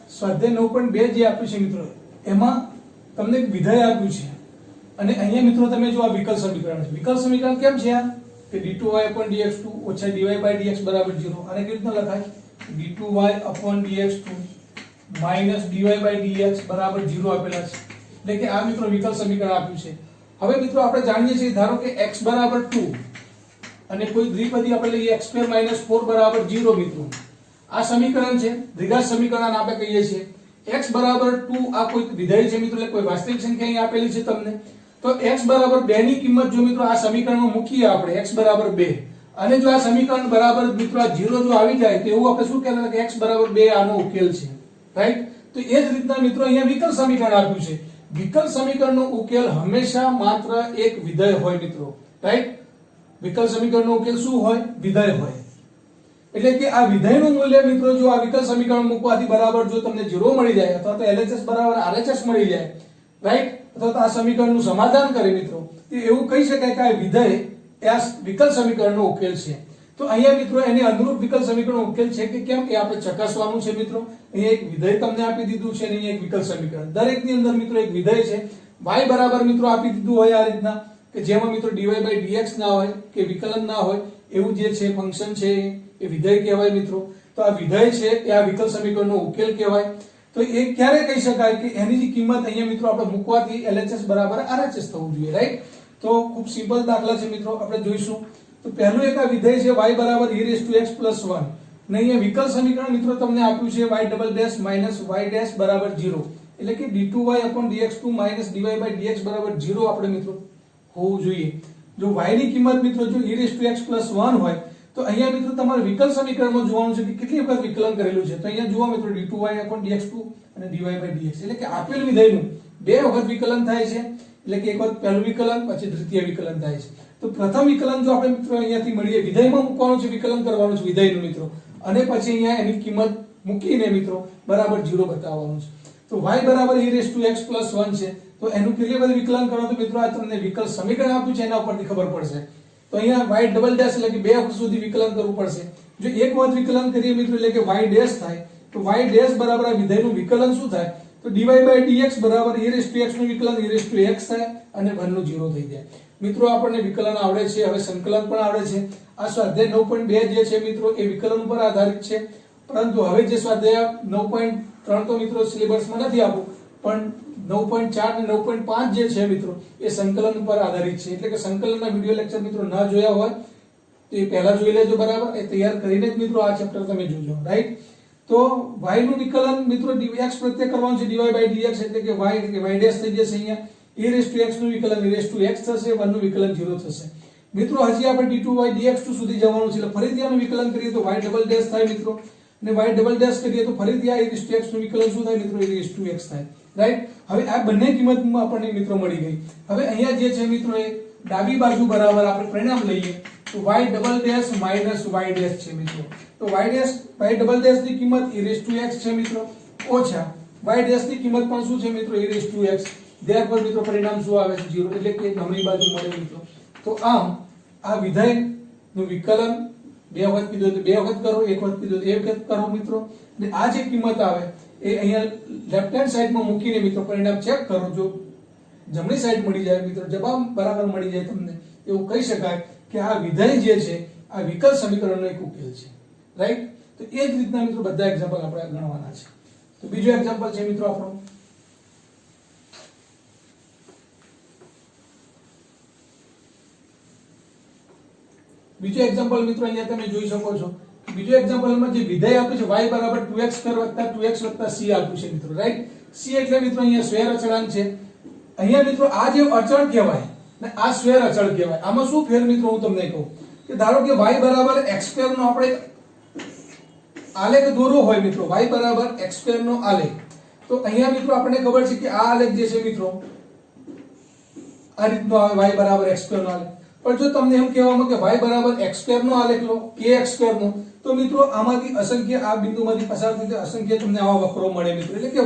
સ્વાધ્યાય 9.2 જે આપ્યું છે મિત્રો એમાં તમને એક વિધેય આપ્યું છે અને અહીંયા મિત્રો તમે જો આ વિકલ સમીકરણ છે. વિકલ સમીકરણ કેમ છે આ કે d2y/dx2 ઓછા dy/dx બરાબર 0. આને કેવી રીતના લખાય d2y/dx2 માઈનસ dy/dx બરાબર 0 આપેલા છે. એટલે કે આ મિત્રો વિકલ સમીકરણ આપ્યું છે. હવે મિત્રો આપણે જાણીએ છીએ ધારો કે x બરાબર 2 અને કોઈ દ્વિપદી આપણે લઈએ x2 - 4 બરાબર 0 મિત્રો. આ સમીકરણ છે દ્વિઘાત સમીકરણ આપણે કહીએ છીએ. x બરાબર 2 આ કોઈ વિધેય છે મિત્રો, એટલે કોઈ વાસ્તવિક સંખ્યા અહીં આપેલી છે તમને. તો x બરાબર 2 ની કિંમત જો મિત્રો આ સમીકરણમાં મૂકીએ આપણે x બરાબર 2 અને જો આ સમીકરણ બરાબર મિત્રો આ 0 જો આવી જાય તો એવું આપણે શું કહેતા કે x બરાબર 2 આનો ઉકેલ છે, રાઈટ. તો એ જ રીતના મિત્રો અહીંયા વિકલ સમીકરણ આપ્યું છે. વિકલ સમીકરણનો ઉકેલ હંમેશા માત્ર એક વિધેય હોય મિત્રો, રાઈટ. વિકલ સમીકરણનો ઉકેલ શું હોય? વિધેય હોય. એટલે કે આ વિધેયનું મૂલ્ય મિત્રો જો આ વિકલ સમીકરણ મૂકવાથી બરાબર જો તમને 0 મળી જાય અથવા તો LHS બરાબર RHS મળી જાય, રાઈટ, અથવા તો આ સમીકરણનું સમાધાન કરે મિત્રો, તો એવું કહી શકાય કે આ વિધેય એ આ વિકલ સમીકરણનો ઉકેલ છે. તો અહીંયા મિત્રો એની અનુરૂપ વિકલ સમીકરણનો ઉકેલ છે કે કેમ એ આપણે ચકાસવાનું છે મિત્રો. અહીંયા એક વિધેય તમને આપી દીધું છે અને અહીંયા એક વિકલ સમીકરણ. દરેકની અંદર મિત્રો એક વિધેય છે. y બરાબર મિત્રો આપી દીધું હોય આ રીતના કે જેમાં મિત્રો dy/dx ના હોય કે વિકલન ના હોય એવું જે છે ફંક્શન છે એ વિધેય કહેવાય મિત્રો. તો આ વિધેય છે એ આ વિકલ સમીકરણનો ઉકેલ કહેવાય. તો એ ક્યારે કહી શકાય કે એની જે કિંમત અહીંયા મિત્રો આપણે મૂકવાથી LHS બરાબર RHS થવું જોઈએ, રાઈટ. તો ખૂબ સિમ્પલ દાખલા છે મિત્રો, આપણે જોઈશું. તો પહેલું એક આ વિધેય છે y બરાબર e⁻x + 1 ને અહીંયા વિકલ સમીકરણ મિત્રો તમને આપ્યું છે y - y' બરાબર 0. એટલે કે d2y/dx2 - dy/dx બરાબર 0 આપણે મિત્રો હોવું જોઈએ. જો y ની કિંમત મિત્રો જો e⁻x + 1 હોય તો અહીંયા મિત્રો તમારે વિકલ સમીકરણમાં જોવાનું છે કે કેટલી વખત વિકલન કરેલું છે. તો અહીંયા જુઓ મિત્રો d2y/dx2 અને dy/dx એટલે કે આપેલ વિધેયનું બે વખત વિકલન થાય છે. એટલે કે એક વખત પહેલું વિકલન પછી દ્વિતીય વિકલન થાય છે. તો પ્રથમ વિકલન જો આપણે મિત્રો અહીંયાથી મળીએ વિધેયમાં મૂકવાનું છે, વિકલન કરવાનું છે વિધેયનું મિત્રો, અને પછી અહીંયા એની કિંમત મૂકીને મિત્રો બરાબર 0 બતાવવાનું છે. તો y બરાબર e⁻x + 1 છે. તો એનું કેટલી વખત વિકલન કરો તો મિત્રો આ તમને વિકલ સમીકરણ આપ્યું છે એના ઉપરથી ખબર પડશે. તો અહીંયા y ડબલ ડેશ એટલે કે બે વખત સુધી વિકલન કરવું પડશે. જો એક વખત વિકલન કરીએ મિત્રો એટલે કે y ડેશ થાય તો y ડેશ બરાબર આ વિધેયનું વિકલન શું થાય તો dy/dx બરાબર e⁻x નું વિકલન e⁻x થાય અને 1 નું 0 થઈ જાય. મિત્રો આપણને વિકલન આવડે છે, હવે સંકલન પણ આવડે છે. આ સ્વાધ્યાય 9.2 જે છે મિત્રો એ વિકલન ઉપર આધારિત છે. પરંતુ હવે જે સ્વાધ્યાય 9.3 તો મિત્રો સિલેબસમાં નથી આપું, પણ 9.4 અને 9.5 જે છે મિત્રો એ સંકલન ઉપર આધારિત છે. એટલે કે સંકલનના વિડિયો લેક્ચર મિત્રો ન જોયા હોય તો એ પહેલા જોઈ લેજો બરાબર. એ તૈયાર કરીને જ મિત્રો આ ચેપ્ટર તમે જોજો, રાઈટ. તો y નું વિકલન મિત્રો x પ્રત્યે કરવાનું છે dy/dx એટલે કે y ડેશ થઈ જશે. અહીંયા e⁻x નું વિકલન e⁻x થશે, 1 નું વિકલન 0 થશે. મિત્રો હજી આપણે d2y/dx2 સુધી જવાનું છે એટલે ફરીથી આનું વિકલન કરીએ તો y ડબલ ડેશ થાય મિત્રો, અને y ડબલ ડેશ કરીએ તો ફરીથી આ e⁻x નું વિકલન શું થાય મિત્રો e⁻x થાય, રાઈટ. હવે આ બંને કિંમત આપણને મિત્રો મળી ગઈ. હવે અહીંયા જે છે મિત્રો એ ડાબી બાજુ બરાબર આપણે પરિણામ લઈએ તો y double dash minus y dash છે મિત્રો. તો y ડબલ ડેશ ની કિંમત e⁻x છે મિત્રો ઓછા y ડેશ ની કિંમત પણ શું છે મિત્રો e⁻x. ત્યારબાદ મિત્રો પરિણામ શું આવે છે 0 એટલે કે જમણી બાજુ મળે મિત્રો. તો આમ આ વિધેય નું વિકલન બે વખત કીધું તો બે વખત કરો, એક વખત કીધું તો એક વખત કરો મિત્રો. અને આ જે કિંમત આવે એ અહીંયા લેફ્ટ હેન્ડ સાઈડમાં મૂકીને મિત્રો પરિણામ ચેક કરો. જો જમણી સાઈડ મળી જાય મિત્રો જવાબ બરાબર મળી જાય તમને એવું કહી શકાય કે આ વિધેય જે છે આ વિકલ સમીકરણનો એક ઉકેલ છે, રાઈટ. તો એ જ રીતના મિત્રો બધા એક્ઝામ્પલ આપણે ગણવાના છે. તો બીજો એક્ઝામ્પલ છે મિત્રો આપણો બીજો એક્ઝામ્પલ મિત્રો અહીંયા તમે જોઈ શકો છો. બીજો એક્ઝામ્પલમાં જે વિધેય આપ્યું છે y બરાબર 2x² + 2x + c આપ્યું છે મિત્રો, રાઈટ. c એટલે મિત્રો અહીંયા સ્વેર અચળાંક છે. અહીંયા મિત્રો આ જે અચળ કહેવાય ને આ સ્વેર અચળ કહેવાય. આમાં શું ફેર મિત્રો હું તમને કહું કે ધારો કે y બરાબર x² નો આપણે આલેખ દોરવો હોય મિત્રો, y બરાબર x² નો આલેખ. તો અહીંયા મિત્રો આપણને ખબર છે કે આ આલેખ જે છે મિત્રો આ રીતનો આવે y બરાબર x² નો આલેખ. પણ જો તમને એમ કહેવામાં કે y બરાબર x² નો આલેખ લો kx² નો તો મિત્રો આમાંથી અસંખ્ય આ બિંદુમાંથી પસાર થતી અસંખ્ય તમને આવા વક્રો મળે મિત્રો. એટલે કે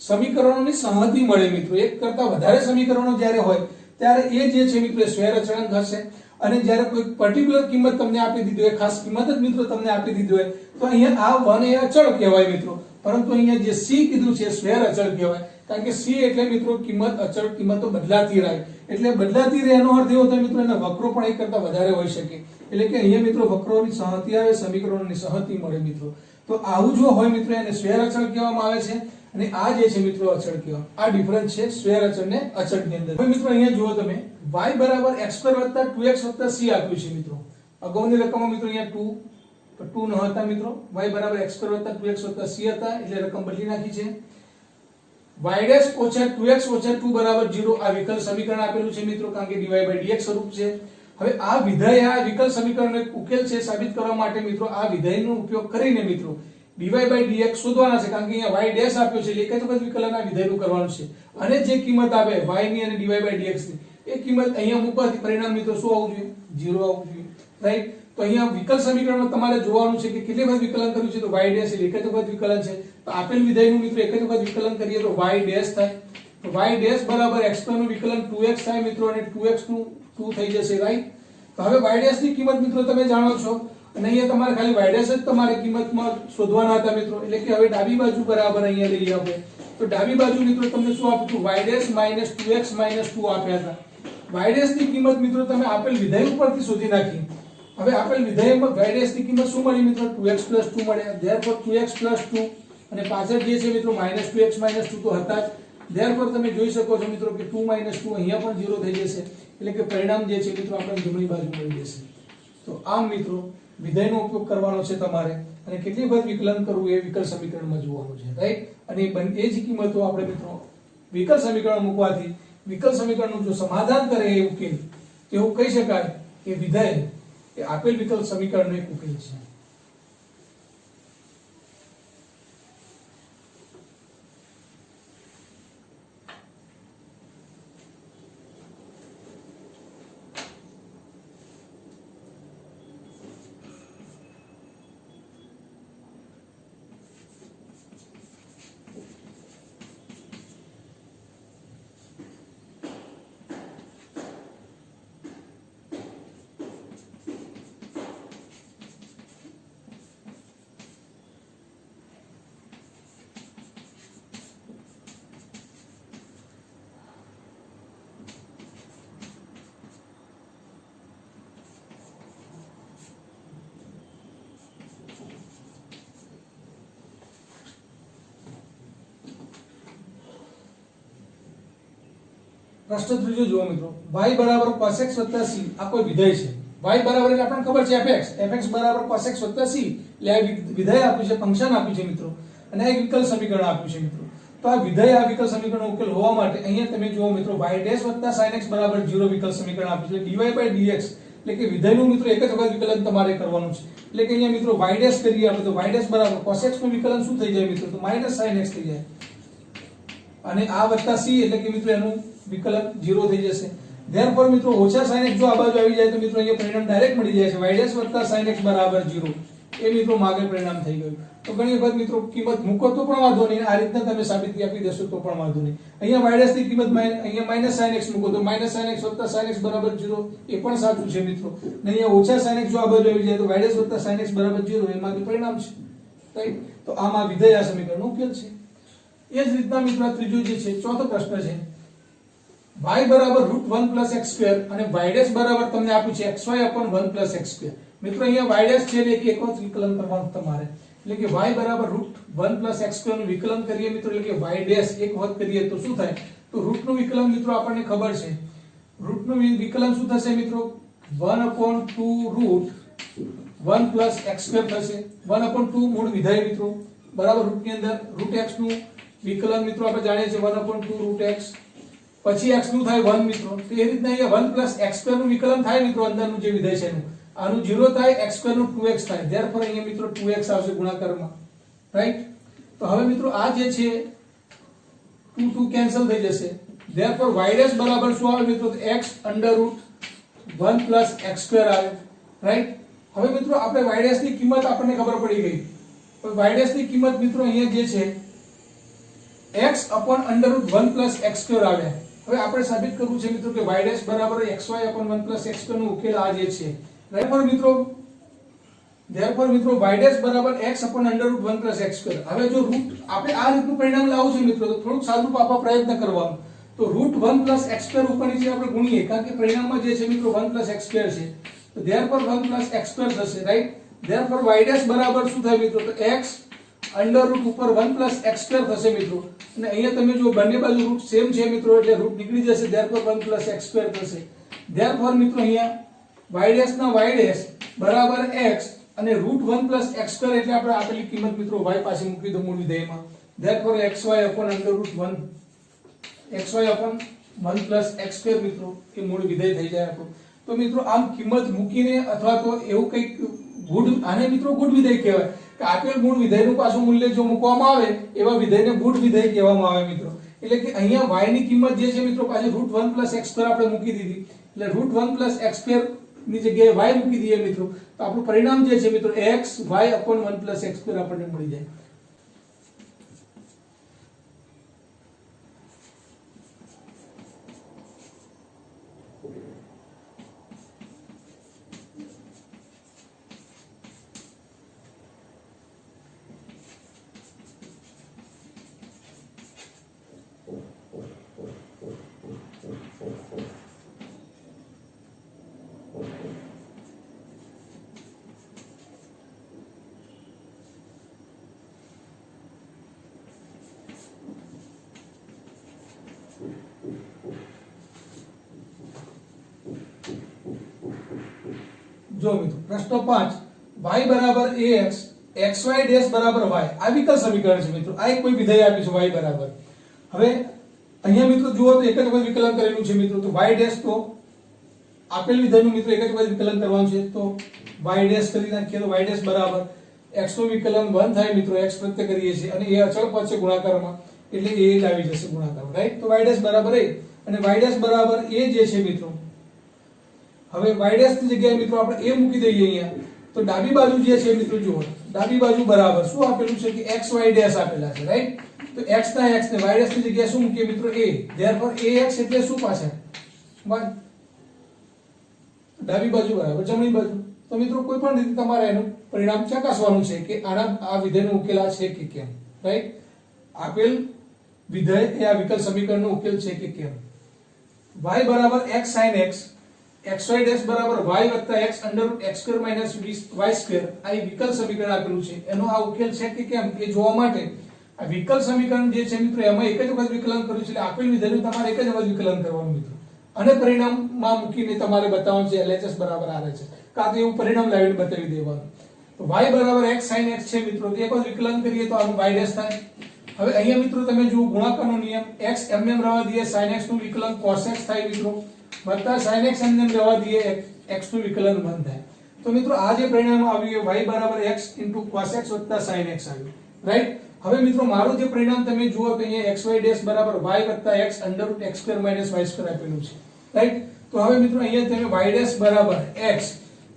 સમીકરણોની સંહતિ મળે મિત્રો. એક કરતા વધારે સમીકરણો જ્યારે હોય ત્યારે એ જે છે મિત્રો સ્વેર અચળાંક હશે. અને જ્યારે કોઈ પર્ટિક્યુલર કિંમત તમને આપી દીધી હોય, ખાસ કિંમત જ મિત્રો તમને આપી દીધી હોય, તો અહીંયા આ 1 એ અચળ કહેવાય મિત્રો. પરંતુ અહીંયા જે c કીધું છે સ્વેર અચળ કહેવાય, કારણ કે c એટલે મિત્રો કિંમત અચળ, કિંમતો બદલાતી રહે. એટલે બદલાતી રહે એનો અર્થ એવો થાય મિત્રો એના વક્રો પણ એક કરતા વધારે હોઈ શકે. એટલે કે અહીંયા મિત્રો વક્રોની સંહતિ આવે, સમીકરણોની સંહતિ મળે મિત્રો. તો આવું જો હોય મિત્રો એને સ્વેર અચળ કહેવામાં આવે છે, અને આ જે છે મિત્રો અચળ કહેવાય. આ ડિફરન્સ છે સ્વેર અચળ ને અચળ ની અંદર. હવે મિત્રો અહીંયા જુઓ તમે y બરાબર x² + 2x + c આપ્યું છે મિત્રો. અગાઉની રકમમાં મિત્રો અહીંયા 2 ન હતા મિત્રો, y બરાબર x² + 2x + c હતા, એટલે રકમ બદલી નાખી છે. y' - 2x - 2 બરાબર 0 આ વિકલ સમીકરણ આપેલું છે મિત્રો, કારણ કે dy/dx સ્વરૂપ છે. હવે આ વિધેય આ વિકલ સમીકરણનો એક ઉકેલ છે સાબિત કરવા માટે મિત્રો આ વિધેયનો ઉપયોગ કરીને મિત્રો dy/dx શોધવાના છે, કારણ કે અહીંયા y' આપ્યો છે, એટલે એક જ વખત વિકલન આ વિધેયનું કરવાનું છે. અને જે કિંમત આવે y ની અને dy/dx ની એ કિંમત અહીંયા મૂકવાથી પરિણામ મિત્રો શું આવવું જોઈએ? 0 આવવું જોઈએ, રાઈટ? તો અહીંયા વિકલ સમીકરણમાં તમારે જોવાનું છે કે કેટલી વખત વિકલન કર્યું છે, તો y' એટલે એક જ વખત વિકલન છે. તો આપેલ વિધેયનું મિત્રો એક જ વખત વિકલન કરીએ તો y' થાય. તો y' બરાબર x² નું વિકલન 2x થાય મિત્રો, અને 2x નું 2 થઈ જશે, રાઈટ? તો હવે y' ની કિંમત મિત્રો તમે જાણો છો, અને અહીંયા તમારે ખાલી y' જ તમારે કિંમતમાં શોધવાના હતા મિત્રો. એટલે કે હવે ડાબી બાજુ બરાબર અહીંયા લઈએ આપણે. તો ડાબી બાજુ મિત્રો તમને શું આપ્યું? y' - 2x - 2 આપ્યા હતા. y' ની કિંમત મિત્રો તમે આપેલ વિધેય ઉપરથી શોધી નાખી. હવે આપેલ વિધેયમાં y' ની કિંમત શું મળી મિત્રો? 2x + 2 મળ્યા. ધેરફોર 2x + 2 અને પાછળ જે છે મિત્રો -2x - 2 તો હતા જ. ધેરફોર તમે જોઈ શકો છો મિત્રો કે 2 - 2 અહીંયા પણ 0 થઈ જશે. એટલે કે પરિણામ જે છે મિત્રો આપણે જમણી બાજુ મળી જશે. તો આમ મિત્રો વિધેયનો ઉપયોગ કરવાનો છે તમારે, અને કેટલી વખત વિકલન કરવું એ વિકલ સમીકરણમાં જોવાનું છે, રાઈટ? અને એ જ કિંમતો આપણે મિત્રો વિકલ સમીકરણ મૂકવાથી વિકલ સમીકરણનું જો સમાધાન કરે એ ઉકેલ, એવું કહી શકાય કે વિધેય એ આપેલ વિકલ સમીકરણનો એક ઉકેલ છે. પ્રશ્ન ત્રીજો જુઓ મિત્રો, y બરાબર cos x + c આ કોઈ વિધેય છે. y બરાબર એટલે આપણને ખબર છે fx બરાબર cos x + c, એટલે આ વિધેય આપ્યું છે, ફંક્શન આપ્યું છે મિત્રો, અને આ વિકલ સમીકરણ આપ્યું છે મિત્રો. તો આ વિધેય આ વિકલ સમીકરણનો ઉકેલ હોવા માટે અહીંયા તમે જુઓ મિત્રો y' + sin x બરાબર 0 વિકલ સમીકરણ આપ્યું છે. dy/dx એટલે કે વિધેયનું મિત્રો એક જ વખત વિકલન તમારે કરવાનું છે. એટલે કે અહીંયા મિત્રો y' કરીએ આપણે તો y' બરાબર cos x નું વિકલન શું થઈ જાય મિત્રો? તો -sin x થઈ જાય, અને આ વત્તા c એટલે કે મિત્રો એનું વિકલન 0 થઈ જશે. ધેરફોર મિત્રો ઓછા sin x જો આ બાજુ આવી જાય તો મિત્રો અહીંયા પરિણામ ડાયરેક્ટ મળી જાય છે. y' + sin x બરાબર 0 એ મિત્રો માગે પરિણામ થઈ ગયું. તો ઘણી વખત મિત્રો કિંમત મૂકો તો પણ વાંધો નહીં, આ રીતના તમે સાબિતી આપી દેશો તો પણ વાંધો નહીં. અહીંયા y' ની કિંમત અહીંયા -sin x મૂકો તો -sin x + sin x બરાબર 0 એ પણ સાચું છે મિત્રો. અને અહીંયા ઓછા sin x જો આ બાજુ આવી જાય તો y' + sin x બરાબર 0 એ માગે પરિણામ છે, રાઈટ? તો આમાં વિધેય આ સમીકરણનો ઉકેલ છે. એ જ રીતના મિત્રો ત્રીજો જે છે ચોથો પ્રશ્ન છે, y બરાબર √1 + x² અને y' બરાબર તમને આપ્યું છે xy/1 + x². મિત્રો અહીંયા y' છે એટલે એક વખત વિકલન કરવાનું તમારે. એટલે કે y બરાબર √1 + x² નું વિકલન કરીએ મિત્રો, એટલે કે y' એક વખત કરીએ તો શું થાય? તો રૂટ નું વિકલન મિત્રો આપણને ખબર છે. રૂટ નું વિકલન શું થશે મિત્રો? 1/2 √1 + x² થશે. 1/2 મૂળ વિધેય મિત્રો બરાબર રૂટ ની અંદર √x નું વિકલન મિત્રો આપણે જાણીએ છીએ 1/2 √x, પછી x નું થાય 1 મિત્રો. તો એ રીતના અહીંયા 1 + x² નું વિકલન થાય મિત્રો, અંદરનું જે વિધેય છે એનું આનું 0 થાય, x² નું 2x થાય. ધેરફોર અહીંયા મિત્રો 2x આવશે ગુણાકારમાં, રાઈટ? તો હવે મિત્રો આ જે છે 2 કેન્સલ થઈ જશે. ધેરફોર y' બરાબર શું આવે મિત્રો? તો x√1 + x² આવે, રાઈટ? હવે મિત્રો આપણે y' ની કિંમત આપણને ખબર પડી ગઈ. તો y' ની કિંમત મિત્રો અહીંયા જે છે x/√1 + x² આવે. હવે આપણે સાબિત કરવું છે મિત્રો કે y ડેશ બરાબર xy upon 1 plus x square નો ઉકેલ આ જે છે રાઈટ મિત્રો y ડેશ બરાબર x upon under root 1 plus x square. હવે જો રૂટ આપણે આ રીતનું પરિણામ લાવવું છે મિત્રો તો થોડુંક સાદું પાપા પ્રયત્ન કરવાનો. તો રૂટ 1 plus x સ્ક્વેર ઉપર નીચે આપણે ગુણીએ કારણ કે પરિણામમાં જે છે મિત્રો 1 plus x સ્ક્વેર છે. તો therefore 1 plus x સ્ક્વેર થશે રાઈટ. therefore y ડેશ બરાબર શું થાય મિત્રો તો x અંડર રૂટ ઉપર 1 plus x સ્ક્વેર થશે મિત્રો. અને અહીંયા તમે જો બંને બાજુ રૂટ સેમ છે મિત્રો એટલે રૂટ નીકળી જશે. therefore 1 plus x સ્ક્વેર થશે. therefore મિત્રો અહીંયા y ડેશ ના y ડેશ બરાબર x અને રૂટ 1 plus x સ્ક્વેર એટલે આપણે આપેલી કિંમત મિત્રો y પાસે મૂકી દો મૂળ વિધેયમાં. therefore xy upon under root 1 xy upon 1 plus x square મિત્રો એ મૂળ વિધેય થઈ જાય આપણું. તો મિત્રો આમ કિંમત મૂકીને અથવા તો એવું કંઈક ગુડ આને મિત્રો ગુડ વિધેય કહેવાય કે આપેલ મૂળ વિધેયનું પાછું મૂલ્ય જો મૂકવામાં આવે એવા વિધેયને ગુડ વિધેય કહેવામાં આવે મિત્રો. એટલે કે અહીંયા y ની કિંમત જે છે મિત્રો પાછી રૂટ 1 plus x સ્ક્વેર આપણે મૂકી દીધી એટલે રૂટ 1 plus x સ્ક્વેર ની જગ્યાએ y મૂકી દઈએ મિત્રો તો આપણું પરિણામ જે છે મિત્રો x y upon 1 plus x square આપણને મળી જાય. જો મિત્રો પ્રશ્ન 5 y બરાબર ax xy ડેશ બરાબર y આ વિકલ સમીકરણ છે મિત્રો. આ એક કોઈ વિધેય આપ્યું છે y બરાબર. હવે અહીંયા મિત્રો જુઓ તો એક જ વખત વિકલન કરેલું છે મિત્રો તો y ડેશ તો આપેલ વિધેયનું મિત્રો એક જ વખત વિકલન કરવાનું છે તો y ડેશ કરી નાખીએ તો y ડેશ બરાબર x નું વિકલન 1 થાય મિત્રો x પ્રત્યે કરીએ છીએ અને એ અચળ પદ છે ગુણાકારમાં એટલે એ જ આવી જશે ગુણાકાર રાઈટ. તો y ડેશ બરાબર a અને y ડેશ બરાબર a જે છે મિત્રો હવે y ડેશ ની જગ્યાએ મિત્રો આપણે a મૂકી દઈએ અહીંયા તો ડાબી બાજુ જે છે મિત્રો જુઓ ડાબી બાજુ બરાબર શું આપેલું છે કે x y ડેશ આપેલા છે રાઈટ. તો x ના x ને y ડેશ ની જગ્યાએ શું મૂકીએ મિત્રો a. therefore ax એટલે શું પાછળ y ડાબી બાજુ બરાબર જમણી બાજુ. તો મિત્રો કોઈ પણ રીતે તમારે એનું પરિણામ ચકાસવાનું છે કે આ વિધેયનો ઉકેલ આ છે કે કેમ રાઈટ. આપેલ વિધેય એ આ વિકલ સમીકરણનો ઉકેલ છે કે કેમ. y બરાબર x sin x xy dash બરાબર y વત્તા x under route x square minus y square આ વિકલ સમીકરણ આપેલું છે એનો આ ઉકેલ છે કે કેમ એ જોવા માટે આ વિકલ સમીકરણ જે છે મિત્રો એમાં એક જ વખત વિકલન કર્યું છે એટલે આપેલ વિધેયનું તમારે એક જ વખત વિકલન કરવાનું મિત્રો અને પરિણામમાં મૂકીને તમારે બતાવવાનું છે LHS બરાબર RHS કાં તો એવું પરિણામ લાવીને બતાવી દેવાનું. તો y બરાબર x sin x છે મિત્રો તો એક વખત વિકલન કરીએ તો આનું y ડેશ થાય. હવે અહીંયા મિત્રો તમે જુઓ ગુણાકારનો નિયમ x mm રહેવા દઈએ sin x નું વિકલન cos x થાય મિત્રો વત્તા sin x એમ રહેવા દઈએ x નું વિકલન 1 થાય. તો મિત્રો આ જે પરિણામ આવ્યું એ y બરાબર x cos x વત્તા sin x આવ્યું રાઈટ. હવે મિત્રો મારું જે પરિણામ તમે જુઓ તો અહીંયા xy ડેશ બરાબર y વત્તા x under route x square minus y square આપેલું છે રાઈટ. તો હવે મિત્રો અહીંયા તમે y ડેશ બરાબર x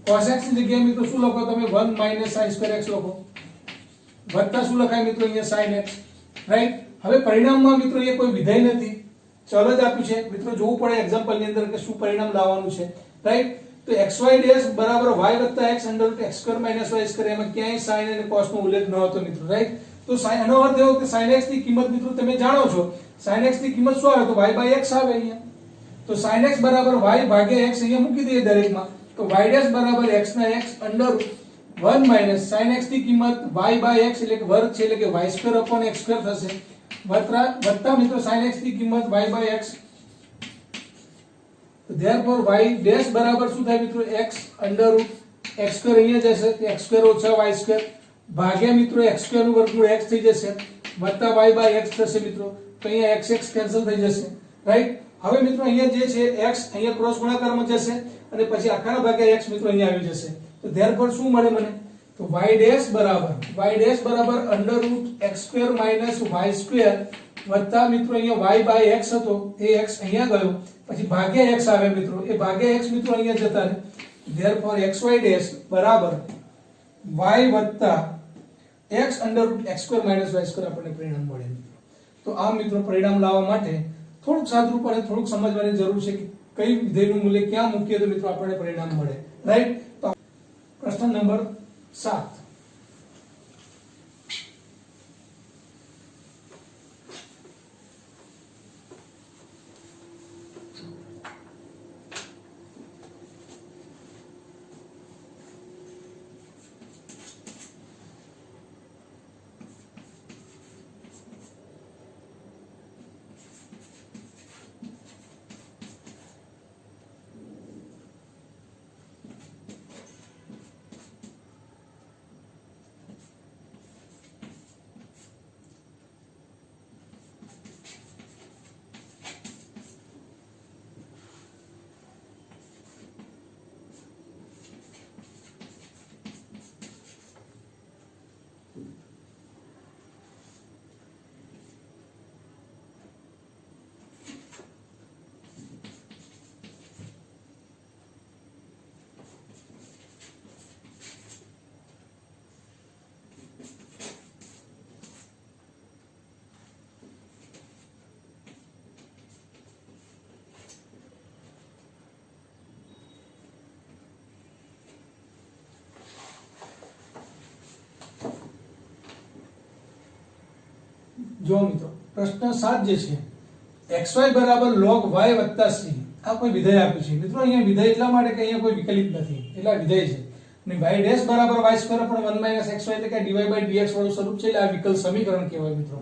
cos x ની જગ્યાએ મિત્રો શું લખો તમે 1 માઈનસ sin સ્ક્વેર x લખો વત્તા શું લખાય મિત્રો અહીંયા sin x રાઈટ. હવે પરિણામમાં મિત્રો એ કોઈ વિધેય નથી ચલ જ આપ્યું છે મિત્રો જોવું પડે એક્ઝામ્પલ ની અંદર કે શું પરિણામ લાવવાનું છે રાઈટ. તો xy ડેશ બરાબર y વત્તા x under route x square minus y square એમાં ક્યાંય sin અને cos નો ઉલ્લેખ ન હતો મિત્રો રાઈટ. તો એનો અર્થ એવો કે sin x ની કિંમત મિત્રો તમે જાણો છો sin x ની કિંમત શું આવે તો y by x આવે અહીંયા. તો sin x બરાબર y ભાગ્યા x અહીંયા મૂકી દઈએ દરેકમાં તો y ડેશ બરાબર x ના x under 1 minus sin x ની કિંમત y by x એટલે કે વર્ગ છે એટલે કે y square upon x square થશે વત્તા મિત્રો sin x ની કિંમત y by x. therefore y dash બરાબર શું થાય મિત્રો x under route x square અહીંયા જશે તો x સ્ક્વેર ઓછા y સ્ક્વેર ભાગ્યા મિત્રો x સ્ક્વેર નું વર્ગમૂળ x થઈ જશે વત્તા y by x થશે મિત્રો તો અહીંયા x કેન્સલ થઈ જશે રાઈટ. હવે મિત્રો અહીંયા જે છે x અહીંયા ક્રોસ ગુણાકારમાં જશે અને પછી આખાના ભાગ્યા x મિત્રો અહીંયા આવી જશે તો therefore શું મળે મને તો y ડેશ બરાબર under route x square minus y square વત્તા મિત્રો અહીંયા y by x હતો એ x અહીંયા ગયો પછી ભાગ્યા x આવે મિત્રો એ ભાગ્યા x મિત્રો અહીંયા જતા રહે therefore xy ડેશ બરાબર y વત્તા x under route x square minus y square આપણને પરિણામ મળે. તો આ મિત્રો પરિણામ લાવવા માટે થોડુંક સાદું અને થોડુંક સમજવાની જરૂર છે કે કઈ વિધેયનું મૂલ્ય ક્યાં મૂકીએ તો મિત્રો આપણને પરિણામ મળે, રાઈટ? તો પ્રશ્ન નંબર 7. જો મિત્રો પ્રશ્ન 7 જે છે xy બરાબર log y વત્તા c આ કોઈ વિધેય આપ્યું છે મિત્રો. અહીંયા વિધેય એટલા માટે કે અહીંયા કોઈ વિકલિત નથી એટલે આ વિધેય છે. અને y ડેશ બરાબર y સ્ક્વેર પણ 1 - xy એટલે કે dy/dx વાળું સ્વરૂપ છે એટલે આ વિકલ સમીકરણ કહેવાય મિત્રો.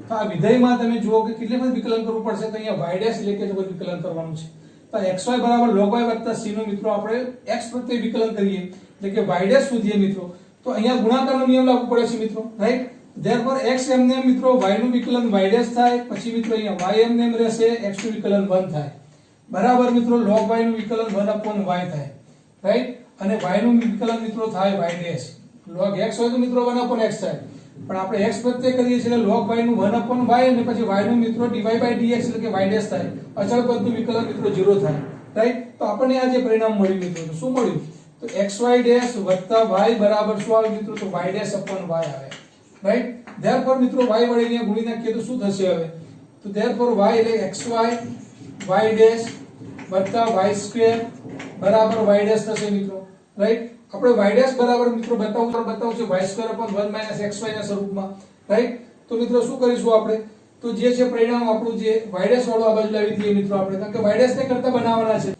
તો આ વિધેયમાં તમે જુઓ કે કેટલી વખત વિકલન કરવું પડશે તો અહીંયા y ડેશ એટલે કે વિકલન કરવાનું છે. તો xy બરાબર log y વત્તા c નું મિત્રો આપણે x પ્રત્યે વિકલન કરીએ એટલે કે y ડેશ શોધીએ મિત્રો તો અહીંયા ગુણાકારનો નિયમ લાગુ પડે છે મિત્રો, રાઈટ? therefore x એમ ને મિત્રો y નું વિકલન y ડેશ થાય, પછી મિત્રો અહીંયા y એમ ને રહેશે, x નું વિકલન 1 થાય બરાબર મિત્રો. log y નું વિકલન 1/y થાય, રાઈટ? અને y નું વિકલન મિત્રો થાય y ડેશ. log x હોય તો મિત્રો 1/x થાય પણ આપણે x પ્રત્યે કરીએ છીએ એટલે log y નું 1/y અને પછી y નું મિત્રો dy/dx એટલે કે y ડેશ થાય. અચળ પદનું વિકલન મિત્રો 0 થાય, રાઈટ? તો આપણને આ જે પરિણામ મળ્યું મિત્રો શું મળ્યું તો xy ડેશ વત્તા y બરાબર શું આવે મિત્રો તો y ડેશ upon y આવે, રાઈટ? therefore મિત્રો y વડે અહીંયા ગુણી નાખીએ તો શું થશે હવે તો therefore y એટલે xy y ડેશ વત્તા y સ્ક્વેર બરાબર y ડેશ થશે મિત્રો, રાઈટ? આપણે y ડેશ બરાબર મિત્રો બતાવું છે y સ્ક્વેર upon 1 - xy ના સ્વરૂપમાં, રાઈટ? તો મિત્રો શું કરીશું આપણે તો જે છે પરિણામ આપણું જે y ડેશ વાળું આ બાજુ લાવી દઈએ મિત્રો આપણે, કારણ કે y ડેશ ને કરતા બનાવવાના છે.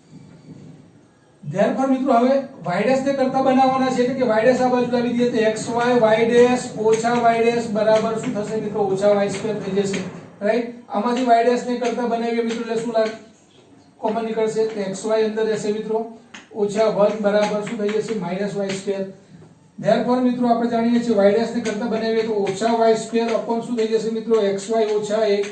therefore મિત્રો હવે y ડેશ ને કરતા બનાવવાના છે એટલે કે y ડેશ આ બાજુ લાવી દઈએ તો xy y ડેશ ઓછા y ડેશ બરાબર શું થશે મિત્રો ઓછા y સ્ક્વેર થઈ જશે, રાઈટ? આમાંથી y ડેશ ને કરતા બનાવીએ મિત્રો એટલે શું લાગે કોમન નીકળશે તો xy અંદર રહેશે મિત્રો ઓછા 1 બરાબર શું થઈ જશે -y સ્ક્વેર. therefore મિત્રો આપણે જાણીએ છીએ y ડેશ ને કરતા બનાવીએ તો ઓછા y સ્ક્વેર upon શું થઈ જશે મિત્રો xy ઓછા 1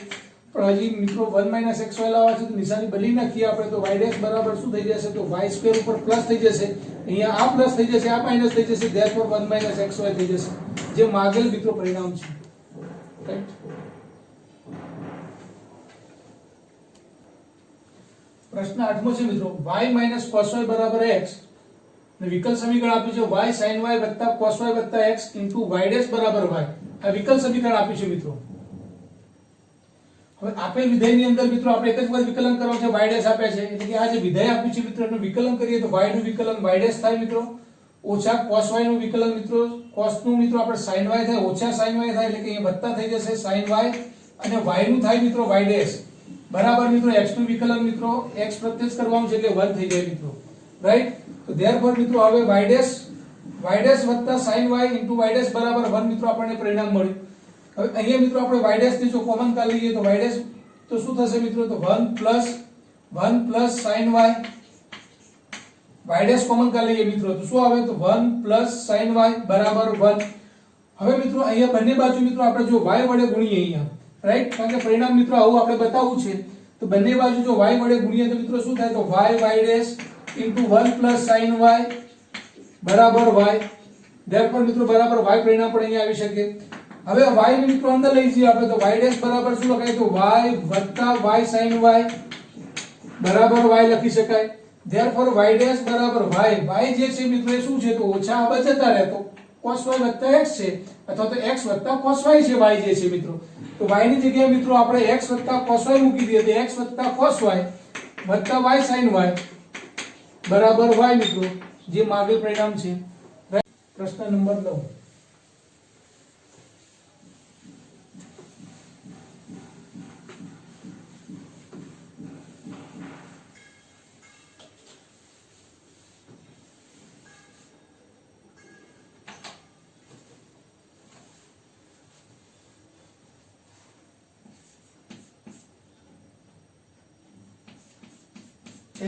પણ હજી મિત્રો 1 - xy લાવવા છે તો નિશાની બદલી નાખીએ આપણે તો y ડેશ બરાબર શું થઈ જશે તો y સ્ક્વેર ઉપર પ્લસ થઈ જશે, અહીંયા આ પ્લસ થઈ જશે આ માઈનસ થઈ જશે, therefore 1 - xy થઈ જશે જે માગેલ મિત્રો પરિણામ છે, રાઈટ? પ્રશ્ન 8મો છે મિત્રો y - cos y બરાબર x ને વિકલ સમીકરણ આપ્યું છે y sin y વત્તા cos y વત્તા x into y ડેશ બરાબર y. આ વિકલ સમીકરણ આપ્યું છે મિત્રો. હવે આપેલ વિધેયની અંદર મિત્રો આપણે એક જ વખત વિકલન કરવાનું છે y ડેશ આપ્યા છે એટલે કે આ જે વિધેય આપ્યું છે મિત્રો એનું વિકલન કરીએ તો y નું વિકલન y ડેશ થાય મિત્રો ઓછા cos y નું વિકલન મિત્રો cos નું મિત્રો આપણે sin y થાય ઓછા sin y થાય એટલે કે અહીંયા વત્તા થઈ જશે sin y અને y નું થાય મિત્રો y ડેશ બરાબર મિત્રો x નું વિકલન મિત્રો x પ્રત્યે જ કરવાનું છે એટલે 1 થઈ જાય મિત્રો, રાઈટ? તો therefore મિત્રો હવે y ડેશ વત્તા sin y into y dash બરાબર 1 મિત્રો આપણને પરિણામ મળ્યું. હવે અહીંયા મિત્રો આપણે y ડેશ થી જો કોમન કાઢી લઈએ તો y ડેશ તો શું થશે મિત્રો તો 1 plus sin y dash common કાઢી લઈએ મિત્રો તો શું આવે તો 1 plus sin y બરાબર 1. હવે મિત્રો અહીંયા બંને બાજુ મિત્રો આપણે જો y વડે ગુણીએ અહીંયા, રાઈટ? કારણ કે પરિણામ મિત્રો આવું આપણે બતાવવું છે તો બંને બાજુ જો y વડે ગુણીએ તો મિત્રો શું થાય તો y dash into 1 plus sin y બરાબર y. therefore મિત્રો બરાબર y પરિણામ પણ અહીંયા આવી શકે. હવે y ને મિત્રો અંદર લઈ જઈએ આપણે તો y ડેશ બરાબર શું લખાય તો y વત્તા y sin y બરાબર y લખી શકાય. therefore y ડેશ બરાબર y જે છે મિત્રો એ શું છે તો ઓછા આ બાજુ જતા રહે તો cos y વત્તા x છે અથવા તો x વત્તા cos y છે y જે છે મિત્રો, તો y ની જગ્યાએ મિત્રો આપણે x વત્તા cos y મૂકી દઈએ તો x વત્તા cos y વત્તા y sin y બરાબર y મિત્રો, જે માગેલ પરિણામ છે. પ્રશ્ન નંબર 9.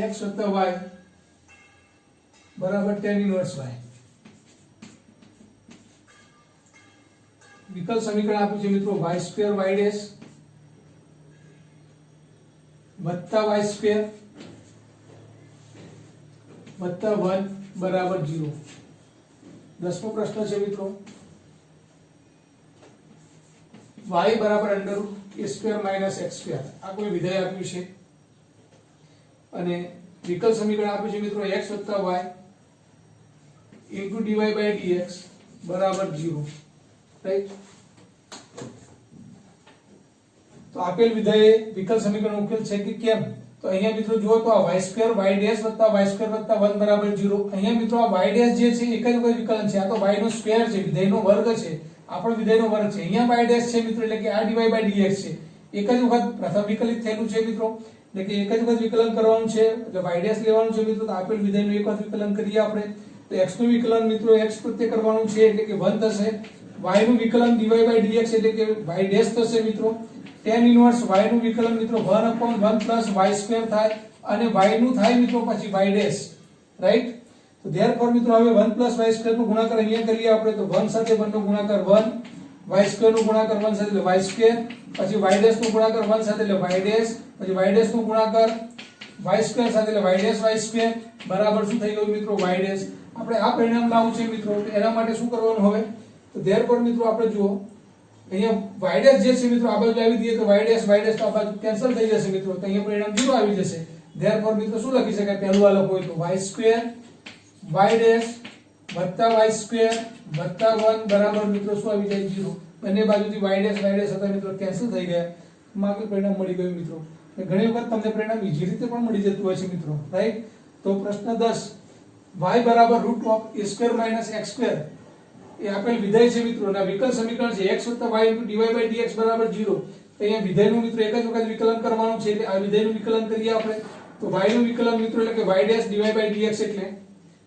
x વત્તા y બરાબર tan ઇન્વર્સ y. વિકલ્પ સમીકરણ આપ્યું છે મિત્રો y સ્ક્વેર y ડેશ વત્તા y સ્ક્વેર વત્તા 1 બરાબર 0. 10મો પ્રશ્ન છે મિત્રો y બરાબર under route a square minus x square, આ કોઈ વિધેય આપ્યું છે અને વિકલ્પ સમીકરણ આપ્યું છે મિત્રો x વત્તા y into dy by dx બરાબર 0, રાઈટ. તો આપેલ વિધેય વિકલ્પ સમીકરણ ઉકેલ છે કે કેમ? તો અહીંયા મિત્રો જુઓ તો આ y સ્ક્વેર y ડેશ વત્તા y સ્ક્વેર વત્તા 1 બરાબર 0. અહીંયા મિત્રો આ y ડેશ જે છે એક જ વિકલન છે, આ તો y નો સ્ક્વેર છે, વિધેયનો વર્ગ છે, આપણો વિધેયનો વર્ગ છે. અહીંયા y ડેશ છે મિત્રો એટલે કે આ dy બાય dx છે, એક જ વખત પ્રથમ વિકલિત થયેલું છે મિત્રો, એટલે કે એક જ વખત વિકલન કરવાનું છે, એટલે y ડેશ લેવાનું છે મિત્રો. તો આપેલ વિધેયનું એક વખત વિકલન કરીએ આપણે, તો x નું વિકલન મિત્રો x પ્રત્યે કરવાનું છે એટલે કે 1 થશે, y નું વિકલન dy બાય dx એટલે કે y ડેશ થશે મિત્રો, tan ઇન્વર્સ y નું વિકલન મિત્રો 1/1 પ્લસ y સ્ક્વેર થાય અને y નું થાય મિત્રો પછી y ડેશ, રાઈટ. તો ધેરફોર મિત્રો હવે 1 પ્લસ y સ્ક્વેર નો ગુણાકાર અહીંયા કરીએ આપણે, તો 1 સાથે 1 નો ગુણાકાર 1, y સ્ક્વેર નો ગુણાકાર 1 સાથે એટલે y સ્ક્વેર, પછી y ડેશ નો ગુણાકાર 1 સાથે એટલે y ડેશ, પછી y ડેશ નો ગુણાકાર y સ્ક્વેર સાથે એટલે y ડેશ y સ્ક્વેર બરાબર શું થઈ ગયું મિત્રો y ડેશ. આપણે આ પરિણામ લાવવું છે મિત્રો, તો એના માટે શું કરવાનું હવે? તો ધેરફોર મિત્રો આપણે જુઓ અહીંયા y ડેશ જે છે મિત્રો આ બાજુ લાવી દઈએ તો y ડેશ તો આ બાજુ કેન્સલ થઈ જશે મિત્રો, તો અહીંયા પરિણામ 0 આવી જશે. ધેરફોર મિત્રો શું લખી શકાય? પહેલું આ લખો તો y સ્ક્વેર y ડેશ વત્તા y સ્ક્વેર વત્તા 1 બરાબર મિત્રો શું આવી જાય 0. બંને બાજુથી y ડેશ હતા મિત્રો કેન્સલ થઈ ગયા, માગેલ પરિણામ મળી ગયું મિત્રો. ઘણી વખત તમને પરિણામ ઈજી રીતે પણ મળી જતું હોય છે મિત્રો, રાઈટ. તો પ્રશ્ન 10 y બરાબર root of a square minus x square એ આપેલ વિધેય છે મિત્રો, ના વિકલ્પ સમીકરણ છે x વત્તા y dy બાય dx બરાબર 0. તો અહીંયા વિધેયનું મિત્રો એક જ વખત વિકલન કરવાનું છે, એટલે આ વિધેયનું વિકલન કરીએ આપણે. તો y નું વિકલન મિત્રો એટલે કે y dash dy by dx એટલે,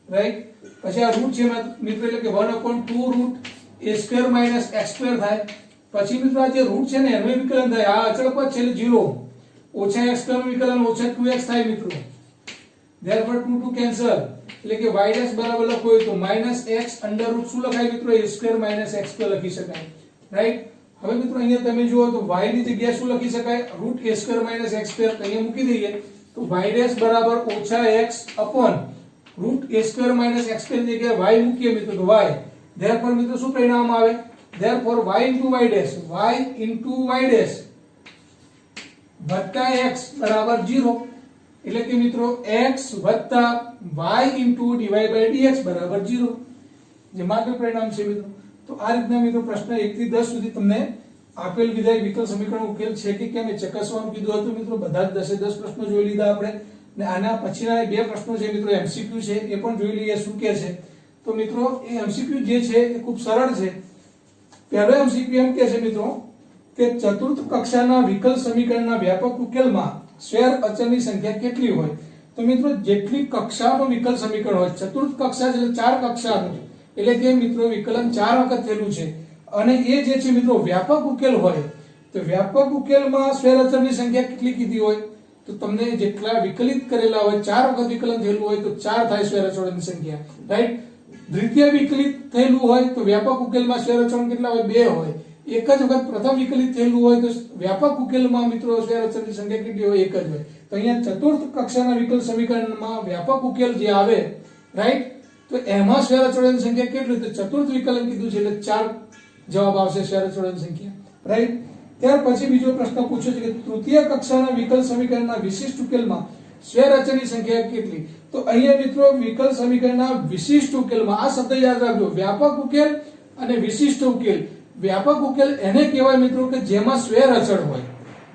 રાઈટ. પછી આ રૂટ છે મિત્રો એટલે કે 1/2 root a square minus x square થાય. પછી મિત્રો આ જે રૂટ છે ને એનું વિકલન થાય, આ અચળ પદ છે એટલે 0, ઓછા x સ્ક્વેર નું વિકલન ઓછા 2x થાય મિત્રો. ધેરફોર 2 2 કેન્સલ એટલે કે y ડેશ બરાબર લખો હોય તો -x અંડર રૂટ શું લખાય મિત્રો a square minus x square લખી શકાય, રાઈટ. હવે મિત્રો અહીંયા તમે જુઓ તો y ની જગ્યાએ શું લખી શકાય? Root a square minus x square, તો અહીંયા મૂકી દઈએ તો y ડેશ બરાબર ઓછા x upon route a square minus x square ની જગ્યાએ y મૂકીએ મિત્રો તો y. ધેરફોર મિત્રો શું પરિણામ આવે? ધેરફોર y y ડેશ વત્તા x બરાબર 0, એટલે કે મિત્રો x વત્તા y dy બાય dx બરાબર 0, જે માગેલ પરિણામ છે મિત્રો. તો આ રીતના મિત્રો પ્રશ્ન 1 થી 10 સુધી તમને આપેલ વિધેય વિકલ્પ સમીકરણ ઉકેલ છે કે કેમ એ ચકાસવાનું કીધું હતું મિત્રો. બધા જ 10 એ 10 પ્રશ્નો જોઈ લીધા આપણે, અને આના પછીના બે પ્રશ્નો છે મિત્રો MCQ છે એ પણ જોઈ લઈએ શું કે છે. તો મિત્રો એ MCQ જે છે એ ખૂબ સરળ છે. પહેલો MCQ એમ કહે છે મિત્રો કે ચતુર્થ કક્ષાના વિકલ્પ સમીકરણના વ્યાપક ઉકેલમાં સ્વેર અચળની સંખ્યા કેટલી હોય? તો મિત્રો જેટલી કક્ષાનો વિકલ્પ સમીકરણ હોય, ચતુર્થ કક્ષા એટલે 4 કક્ષાનું, એટલે કે મિત્રો વિકલન 4 વખત થયેલું છે, અને એ જે છે મિત્રો વ્યાપક ઉકેલ હોય, તો વ્યાપક ઉકેલમાં સ્વેર અચળની સંખ્યા કેટલી કીધી હોય? તો તમને જેટલા વિકલિત કરેલા હોય 4 વખત વિકલન થયેલું હોય તો 4 થાય સ્વેર અચળની સંખ્યા, રાઈટ. દ્વિતીય વિકલિત થયેલું હોય તો વ્યાપક ઉકેલમાં સ્વેર અચળ કેટલા હોય? 2 હોય. એક જ વખત પ્રથમ વિકલિત થયેલું હોય તો વ્યાપક ઉકેલમાં મિત્રો સ્વેર અચળની સંખ્યા કેટલી હોય? 1 જ હોય. તો અહીંયા ચતુર્થ કક્ષાના વિકલ્પ સમીકરણમાં વ્યાપક ઉકેલ જે આવે, રાઈટ, તો એમાં સ્વેર અચળની સંખ્યા કેટલી? તો ચતુર્થ વિકલન કીધું છે એટલે 4 જવાબ આવશે સ્વેર અચળની સંખ્યા, રાઈટ. ત્યાર પછી બીજો પ્રશ્ન પૂછ્યો છે કે તૃતીય કક્ષાના વિકલ્પ સમીકરણના વિશિષ્ટ ઉકેલમાં સ્વેર અચળની સંખ્યા કેટલી? તો અહીંયા મિત્રો વિકલ સમીકરણના વિશિષ્ટ ઉકેલમાં આ શબ્દ યાદ રાખજો, વ્યાપક ઉકેલ અને વિશિષ્ટ ઉકેલ. વ્યાપક ઉકેલ એને કહેવાય મિત્રો કે જેમાં સ્વેર અચળ હોય,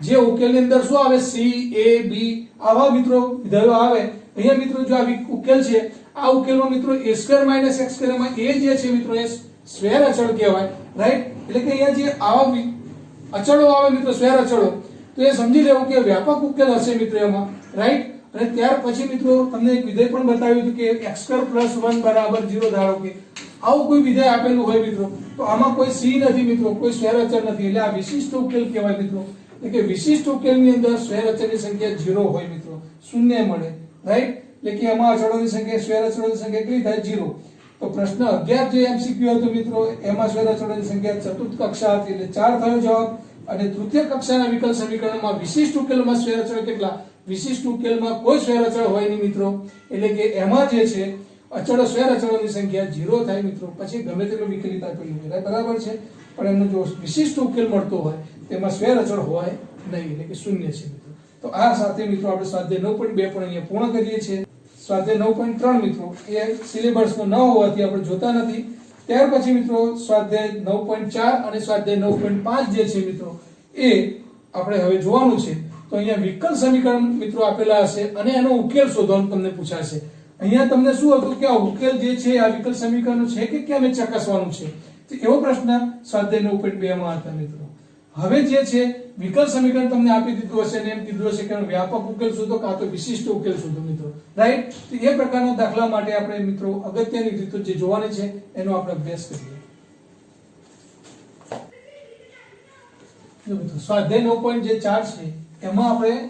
જે ઉકેલની અંદર શું આવે, સી એ બી આવા મિત્રો વિધેયો આવે. અહીંયા મિત્રો જો આ ઉકેલ છે, આ ઉકેલમાં મિત્રો a² - x² માં એ જે છે મિત્રો એ સ્વેર અચળ કહેવાય, રાઈટ. એટલે કે અહીંયા જે આવા અચળો આવે મિત્રો, સ્વેર અચળો, તો એ સમજી લેવું કે વ્યાપક ઉકેલ હશે મિત્રો એમાં, રાઈટ. અને ત્યાર પછી મિત્રો તમને એક વિધેય પણ બતાવ્યું હતું કે x² + 1 = 0 ધારો કે આવું કોઈ વિધેય આપેલું હોય મિત્રો, તો આમાં કોઈ સી નથી મિત્રો, કોઈ સ્વેર અચળ નથી, એટલે આ વિશિષ્ટ ઉકેલ કહેવાય મિત્રો. એટલે કે વિશિષ્ટ ઉકેલની અંદર સ્વેર અચળની સંખ્યા 0 હોય મિત્રો, શૂન્ય મળે, રાઈટ. એટલે કે આમાં અચળોની સંખ્યા, સ્વેર અચળોની સંખ્યા કેટલી થાય, 0. તો પ્રશ્ન 11 જે એમસીક્યુ હતો મિત્રો, એમાં સ્વેર અચળોની સંખ્યા ચતુર્થ કક્ષા હતી એટલે 4 થયો જવાબ. અને તૃતીય કક્ષાના વિકલ સમીકરણમાં વિશિષ્ટ ઉકેલમાં સ્વેર અચળ કેટલા, વિશિષ્ટ ઉકેલમાં કોઈ સ્વેર અચળ હોય નહીં મિત્રો, એટલે કે એમાં જે છે અચળો, સ્વેર અચળોની સંખ્યા 0 થાય મિત્રો. પછી ગમે તેટલું વિકલિત આપેલું હોય, બરાબર છે, પણ એનો જો વિશિષ્ટ ઉકેલ મળતો હોય તેમાં સ્વેર અચળ હોય નહીં, એટલે કે શૂન્ય છે મિત્રો. તો આ સાથે મિત્રો આપણે સ્વાધ્યાય 9.2 પણ અહીંયા પૂર્ણ કરીએ છીએ. સ્વાધ્યાય 9.3 મિત્રો એ સિલેબસમાં ન હોવાથી આપણે જોતા નથી. ત્યાર પછી મિત્રો સ્વાધ્યાય 9.4 અને સ્વાધ્યાય 9.5 જે છે મિત્રો એ આપણે હવે જોવાનું છે. તો અહીંયા વિકલ સમીકરણ મિત્રો આપેલા હશે અને એનો ઉકેલ શોધવાનું તમને પૂછાશે. અહીંયા તમને શું હતું કે આ ઉકેલ જે છે આ વિકલ સમીકરણનો છે કે કેમ એ ચકાસવાનું છે, તો એવો પ્રશ્ન સ્વાધ્યાય 9.2 માં હતા મિત્રો. હવે જે છે વિકલ સમીકરણ તમને આપી દીધું હશે અને એમ કીધું હશે કે વ્યાપક ઉકેલ શોધો કાં તો વિશિષ્ટ ઉકેલ શોધો મિત્રો, રાઈટ. તો એ પ્રકારના દાખલા માટે આપણે મિત્રો અગત્યની રીતો જે જોવાની છે એનો આપણે અભ્યાસ કરીએ. જો મિત્રો સ્વાધ્યાય 9.4 છે એમાં આપણે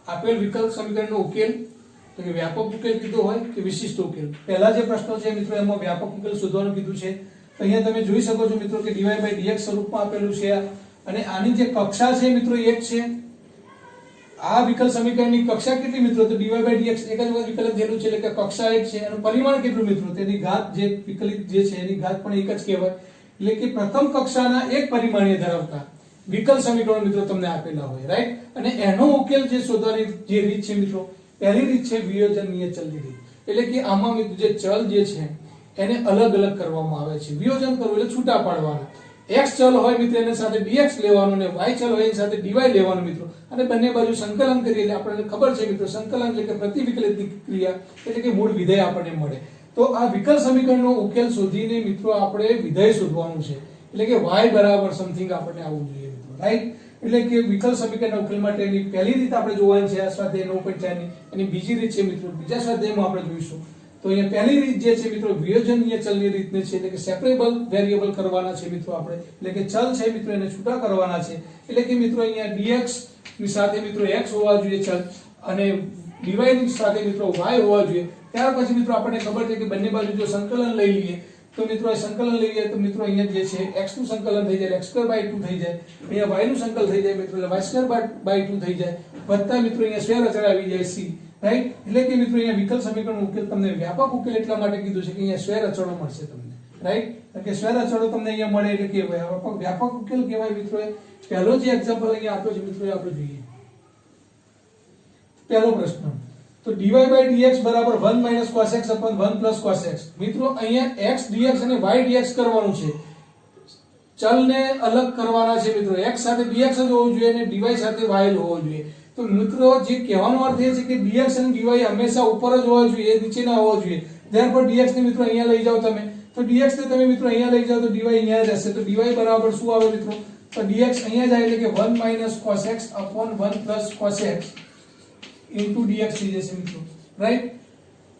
આપેલ વિકલ સમીકરણનો ઉકેલ, તો કે વ્યાપક ઉકેલ કીધો હોય કે વિશિષ્ટ ઉકેલ. પહેલા જે પ્રશ્નો છે મિત્રો એમાં વ્યાપક ઉકેલ શોધવાનું કીધું છે. તો અહીંયા તમે જોઈ શકો છો મિત્રો કે dy/dx સ્વરૂપમાં આપેલું છે અને આની જે કક્ષા છે મિત્રો 1 છે. આ વિકલ સમીકરણની કક્ષા કેટલી મિત્રો, તો dy/dx એક જ વિકલિત થયેલું છે એટલે કે કક્ષા 1 છે. એનું પરિમાણ કેટલું મિત્રો, તેની ઘાત જે વિકલિત જે છે એની ઘાત પણ 1 જ કહેવાય. એટલે કે પ્રથમ કક્ષાના એક પરિમાણીય ધરાવતા વિકલ સમીકરણો મિત્રો તમને આપેલા હોય, રાઈટ. અને એનો ઉકેલ જે શોધવાની જે રીત છે મિત્રો, પહેલી રીત છે વિયોજનીય ચલની રીત. એટલે કે આમાં મિત્રો જે ચલ જે છે એને અલગ અલગ કરવામાં આવે છે. વિયોજન કરવું એટલે છૂટા પાડવાના. x ચલ હોય મિત્રો એની સાથે dx લેવાનું ને y ચલ હોય એની સાથે dy લેવાનું મિત્રો, અને બંને બાજુ સંકલન કરીએ એટલે આપણને ખબર છે મિત્રો સંકલન એટલે કે પ્રતિવિકલિતની ક્રિયા, એટલે કે મૂળ વિધેય આપણને મળે. તો આ વિકલ સમીકરણનો ઉકેલ શોધીને મિત્રો આપણે વિધેય શોધવાનું છે, એટલે કે y બરાબર સમથિંગ આપણને આવવું જોઈએ મિત્રો, રાઈટ. એટલે કે વિકલ સમીકરણના ઉકેલ માટેની પહેલી રીત આપણે જોવાની છે આ સ્વાધ્યાય 9.4 ની, અને બીજી રીત છે મિત્રો બીજા સ્વાધ્યાયમાં આપણે જોઈશું. તો અહીંયા પહેલી રીત જે છે મિત્રો વિયોજનીય ચલની રીતને છે, એટલે કે સેપરેબલ વેરિયેબલ કરવાના છે મિત્રો આપણે, એટલે કે ચલ છે મિત્રો એને છૂટા કરવાના છે. એટલે કે મિત્રો અહીંયા dx ની સાથે મિત્રો x હોવા જોઈએ ચલ, અને dy ની સાથે મિત્રો y હોવા જોઈએ. ત્યાર પછી મિત્રો આપણને ખબર છે કે બંને બાજુ જો સંકલન લઈ લઈએ તો મિત્રો આ સંકલન લઈ લઈએ તો મિત્રો અહીંયા જે છે x નું સંકલન થઈ જાય x²/2 થઈ જાય, અહીંયા y નું સંકલન થઈ જાય મિત્રો એટલે y²/2 થઈ જાય, વત્તા મિત્રો અહીંયા સ્વેર અચળ આવી જાય c, રાઈટ. એટલે કે મિત્રો અહીંયા વિકલ સમીકરણનો ઉકેલ તમને વ્યાપક ઉકેલ એટલા માટે કીધું છે કે અહીંયા સ્વેર અચળો મળશે તમને, રાઈટ. એટલે કે સ્વેર અચળો તમને અહીંયા મળે એટલે કે વ્યાપક ઉકેલ કહેવાય મિત્રો. પહેલો જે એક્ઝામ્પલ અહીંયા આપ્યો છે મિત્રો એ આપણે જોઈએ. પહેલો પ્રશ્ન, તો dy/dx બરાબર 1 - cos x / 1 + cos x. મિત્રો અહીંયા x dx અને y dx કરવાનું છે, ચલને અલગ કરવાના છે મિત્રો. x સાથે dx જ હોવું જોઈએ અને dy સાથે y હોવો જોઈએ. તો મિત્રો જે કહેવાનો અર્થ એ છે કે dx અને dy હંમેશા ઉપર જ હોવા જોઈએ, નીચે ના હોવા જોઈએ. ત્યારબાદ dx ને મિત્રો અહીંયા લઈ જાઓ તમે, તો dx ને તમે મિત્રો અહીંયા લઈ જાઓ તો dy અહીંયા રહેશે. તો dy બરાબર શું આવે મિત્રો, તો dx અહીંયા જાય એટલે કે 1 - cos x / 1 + cos x into dx થઈ જશે મિત્રો, રાઈટ.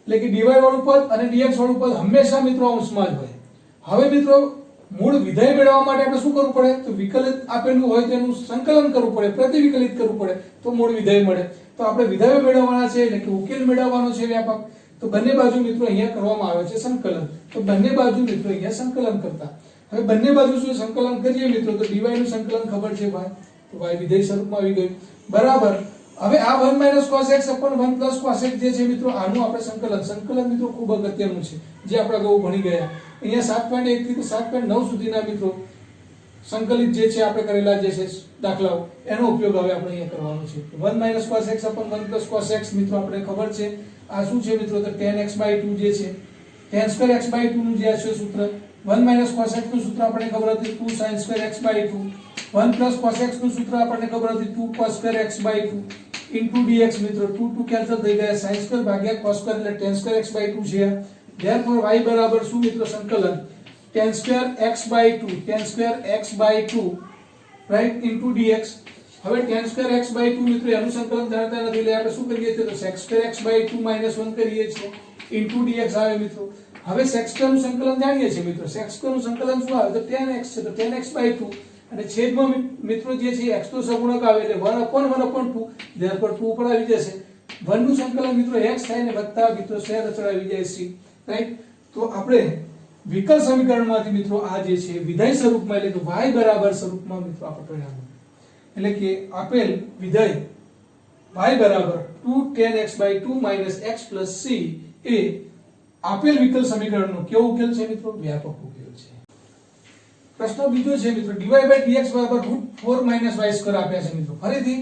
એટલે કે dy વાળું પદ અને dx વાળું પદ હંમેશા મિત્રો અંશમાં જ હોય. હવે મિત્રો મૂળ વિધેય મેળવવા માટે આપણે શું કરવું પડે, તો વિકલિત આપેલું હોય તેનું સંકલન કરવું પડે, પ્રતિવિકલિત કરવું પડે તો મૂળ વિધેય મળે. તો આપણે વિધેયો મેળવવાના છે એટલે કે ઉકેલ મેળવવાનો છે વ્યાપક. તો બંને બાજુ મિત્રો અહીંયા કરવામાં આવે છે સંકલન. તો બંને બાજુ મિત્રો અહીંયા સંકલન કરતા. હવે બંને બાજુ શું સંકલન કરીએ મિત્રો, તો dy નું સંકલન ખબર છે y, તો y વિધેય સ્વરૂપમાં આવી ગયું બરાબર. હવે આ 1 - cos x / 1 + cos x જે છે મિત્રો આનું આપણે સંકલન મિત્રો ખૂબ અગત્યનું છે જે આપણે અગાઉ ભણી ગયા. અહીંયા 7.1 થી 7.9 સુધીના મિત્રો સંકલિત જે છે આપણે કરેલા જે છે દાખલાઓ એનો ઉપયોગ હવે આપણે અહીંયા કરવાનો છે. 1 - cos x / 1 + cos x મિત્રો આપણે ખબર છે. આ શું છે મિત્રો? તો tan x/2 જે છે, tan² x/2 નું જે છે સૂત્ર 1 - cos x નું સૂત્ર આપણને ખબર હતી 2 sin² x/2, 1 + cos x નું સૂત્ર આપણને ખબર હતી 2 cos² x/2 into dx મિત્રો 2 કેન્સલ થઈ ગયા, sin² ભાગ્યા cos² એટલે tan² x/2 છે. therefore y બરાબર શું મિત્રો? સંકલન tan² x/2 right into dx. હવે tan² x/2 મિત્રો એનું સંકલન જાણતા નથી એટલે આપણે શું કરીએ છીએ? તો sec² x/2 - 1 કરીએ છીએ into dx આવે મિત્રો. હવે sec² નું સંકલન જાણીએ છીએ મિત્રો. sec² નું સંકલન શું આવે? તો tan x છે, તો tan x/2 અને છેદમાં મિત્રો જે છે x નો સહગુણક આવે એટલે 1/1/2 therefore 2 પર આવી જશે. 1 નું સંકલન મિત્રો x થાય ને વત્તા મિત્રો શેર અચળ આવી જાય c રાઈટ. તો આપણે વિકલ સમીકરણમાંથી મિત્રો આ જે છે વિધેય સ્વરૂપમાં એટલે કે y બરાબર સ્વરૂપમાં મિત્રો આપણે પરિણામ એટલે કે આપેલ વિધેય y બરાબર 2 tan x/2 - x + c એ આપેલ વિકલ સમીકરણનો કેવો ઉકેલ છે મિત્રો? વ્યાપક ઉકેલ છે. પ્રશ્ન બીજો છે મિત્રો dy/dx √4 - y² આપ્યા છે મિત્રો. ફરીથી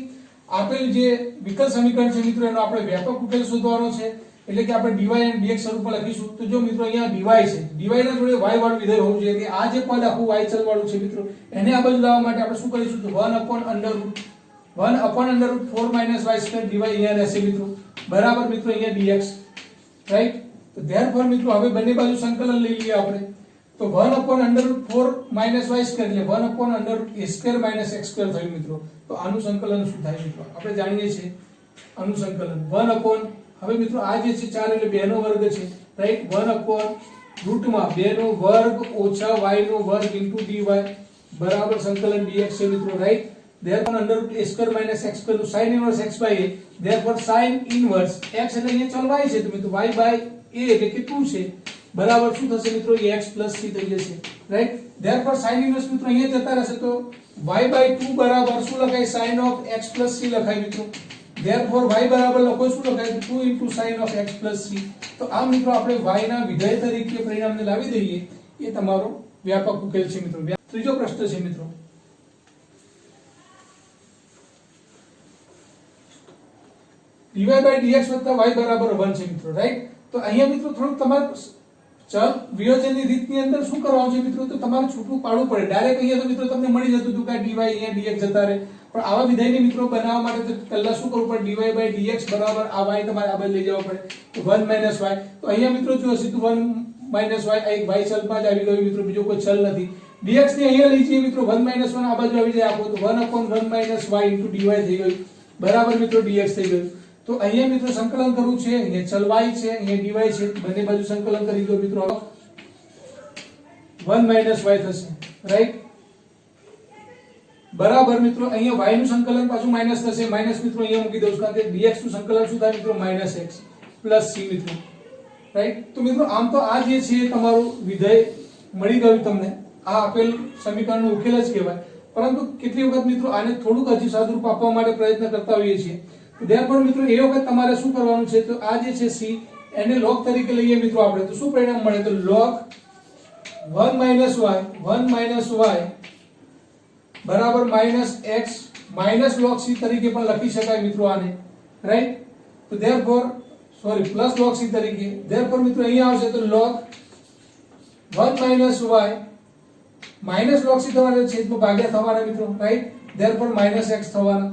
આપેલ જે વિકલ સમીકરણ છે મિત્રો એનો આપણે વ્યાપક ઉકેલ શોધવાનો છે એટલે કે આપણે dy અને dx સ્વરૂપમાં લખીશું. તો જો મિત્રો અહીંયા dy છે, dy ના જોડે y વાળું વિધેય હોવું જોઈએ કે આ જે પદ આખું y ચલ વાળું છે મિત્રો એને આ બાજુ લાવવા માટે આપણે શું કરીશું? તો 1/√4 - y² dy અહીંયા રહેશે મિત્રો બરાબર મિત્રો અહીંયા dx રાઈટ. તો therefore મિત્રો હવે બંને બાજુ સંકલન લઈ લઈએ આપણે. તો 1/√4 - y² એટલે 1/√a² - x² થયું મિત્રો. તો આનું સંકલન શું થાય મિત્રો? આપણે જાણીએ છીએ આનું સંકલન 1 હવે મિત્રો આ જે છે 4 એટલે 2 નો વર્ગ છે રાઈટ. 1/√2 નો વર્ગ ઓછા y નો વર્ગ into dy બરાબર સંકલન dx છે મિત્રો રાઈટ. therefore √a² - x² નું sin inverse x/a therefore sin inverse x એટલે અહીંયા ચલ y છે તો મિત્રો y/a એટલે કે 2 છે બરાબર શું થશે મિત્રો? x + c થઈ જશે રાઈટ. therefore sin inverse મિત્રો અહીંયા જતા રહેશે તો y/2 બરાબર શું લખાય? sin of x + c લખાય મિત્રો. therefore y બરાબર લખો શું લખાય? 2 * sin of x + c. તો આ મિત્રો આપણે y ના વિધેય તરીકે પરિણામને લાવી દઈએ એ તમારો વ્યાપક ઉકેલ છે મિત્રો. ત્રીજો પ્રશ્ન છે મિત્રો dy/dx + y બરાબર 1 છે મિત્રો રાઈટ. તો અહીંયા મિત્રો થોડુંક તમારે ચલ વિયોજનની રીતની અંદર શું કરવાનું છે મિત્રો? તો તમારે છૂટું પાડવું પડે. ડાયરેક્ટ અહીંયા તો મિત્રો તમને મળી જતું હતું કે dy અહીંયા dx જતા રહે, પણ આવા વિધેયને મિત્રો બનાવવા માટે તો પહેલા શું કરવું પડે? dy/dx બરાબર આ y તમારે આ બાજુ લઈ જવા પડે તો 1 - y. તો અહીંયા મિત્રો જો સીધું 1 - y આ એક y ચલમાં જ આવી ગયું મિત્રો, બીજો કોઈ ચલ નથી. dx ને અહીંયા લઈ જઈએ મિત્રો 1 - 1 આ બાજુ આવી જાય આપો તો 1/1 - y * dy થઈ ગયું બરાબર મિત્રો dx થઈ ગયું. તો અહીંયા મિત્રો સંકલન કરવું છે, અહીંયા ચલ y છે, અહીંયા dy છે, બંને બાજુ સંકલન કરી દો મિત્રો 1 - y થશે રાઈટ બરાબર મિત્રો. અહીંયા y નું સંકલન પાછું માઈનસ થશે, માઈનસ મિત્રો અહીંયા મૂકી દઉં કારણ કે dx નું સંકલન શું થાય મિત્રો? -x + c મિત્રો રાઈટ. તો મિત્રો આમ તો આ જે છે તમારું વિધેય મળી ગયું તમને, આ આપેલ સમીકરણનો ઉકેલ જ કહેવાય. પરંતુ કેટલી વખત મિત્રો આને થોડુંક હજી સાદુરૂપ આપવા માટે પ્રયત્ન કરતા હોઈએ છીએ. therefore મિત્રો એ વખત તમારે શું કરવાનું છે? તો આ જે છે c એને log તરીકે લઈએ મિત્રો આપણે તો શું પરિણામ મળે? તો log 1 - y બરાબર -x log c તરીકે પણ લખી શકાય મિત્રો આને રાઈટ. તો therefore પ્લસ log c તરીકે therefore મિત્રો અહીંયા આવશે તો log 1 - y log c થવાના છેદમાં ભાગ્યા થવાના મિત્રો રાઈટ. therefore -x થવાના.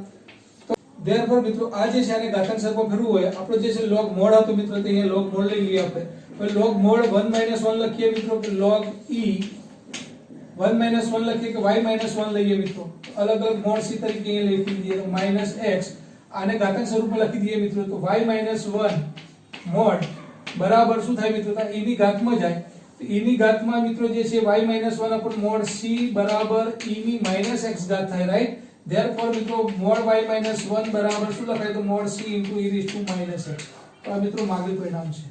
therefore મિત્રો આ જે છે આને ઘાતાંક સ્વરૂપમાં ફેરવવું હોય આપણો જે છે log મોડ હતો મિત્રો તો અહીંયા log મોડ લઈ લઈએ આપણે. તો log મોડ 1 - 1 લખીએ મિત્રો કે log e 1 - 1 લખીએ કે y - 1 લઈએ મિત્રો અલગ અલગ મોડ c તરીકે અહીંયા લખી દઈએ તો -x આને ઘાતાંક સ્વરૂપમાં લખી દઈએ મિત્રો તો y - 1 મોડ બરાબર શું થાય મિત્રો? તો e ની ઘાતમાં જાય તો e ની ઘાતમાં મિત્રો જે છે y - 1 ઉપર મોડ c બરાબર e ની -x ઘાત થાય રાઈટ. therefore મિત્રો મોડ y - 1 બરાબર શું લખાય? તો મોડ c * e - x. તો આ મિત્રો માગેલ પરિણામ છે.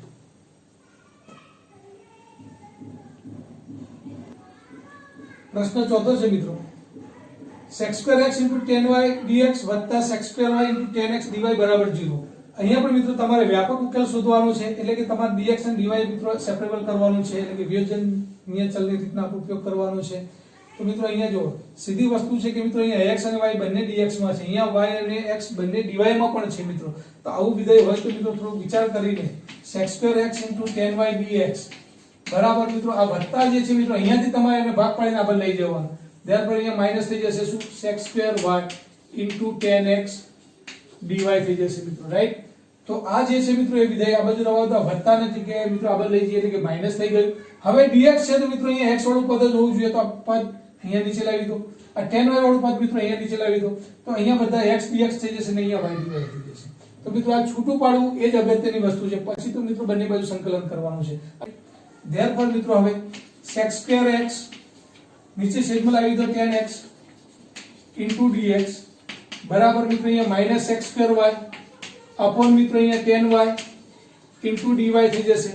પ્રશ્ન ચોથો છે મિત્રો sec² x * tan y dx + sec² y * tan x dy બરાબર 0. અહીંયા પણ મિત્રો તમારે વ્યાપક ઉકેલ શોધવાનો છે એટલે કે તમારે dx અને dy મિત્રો સેપરેબલ કરવાનું છે એટલે કે વિયોજનીય ચલની રીતના ઉપયોગ કરવાનો છે. તો મિત્રો અહીંયા જો સીધી વસ્તુ છે કે મિત્રો અહીંયા x અને y બંને dx માં છે, અહીંયા y અને x બંને dy માં પણ છે મિત્રો. તો આવું વિધેય હોય તો મિત્રો થોડો વિચાર કરીને sec2x * 10y dx બરાબર મિત્રો આ વત્તા જે છે મિત્રો અહીંયાથી તમારે એને ભાગ પાડીને આગળ લઈ જવાનું. ત્યારબાદ અહીંયા માઈનસ થઈ જશે શું sec2y * 10x dy થઈ જશે મિત્રો, રાઈટ. તો આ જે છે મિત્રો એ વિધેય આ બાજુ રવાતો વત્તા નથી કે મિત્રો આગળ લઈ જઈએ એટલે કે માઈનસ થઈ ગયું. હવે dx છે તો મિત્રો અહીંયા x વાળું પદ જ હોવું જોઈએ, તો આ પદ અહીંયા નીચે લાવી દો. આ 10y વાળું પદ મિત્રો અહીંયા નીચે લાવી દો. તો અહીંયા બધા x dx થઈ જશે ને અહીંયા y dy થઈ જશે. તો મિત્રો આ છૂટું પાડવું એ જ અગત્યની વસ્તુ છે. પછી તો મિત્રો બંને બાજુ સંકલન કરવાનું છે. therefore મિત્રો હવે sec2x નીચે છેદમાં લાવી દો 10x * dx બરાબર મિત્રો અહીંયા માઈનસ sec2y અપોન મિત્રો અહીંયા 10y * dy થઈ જશે.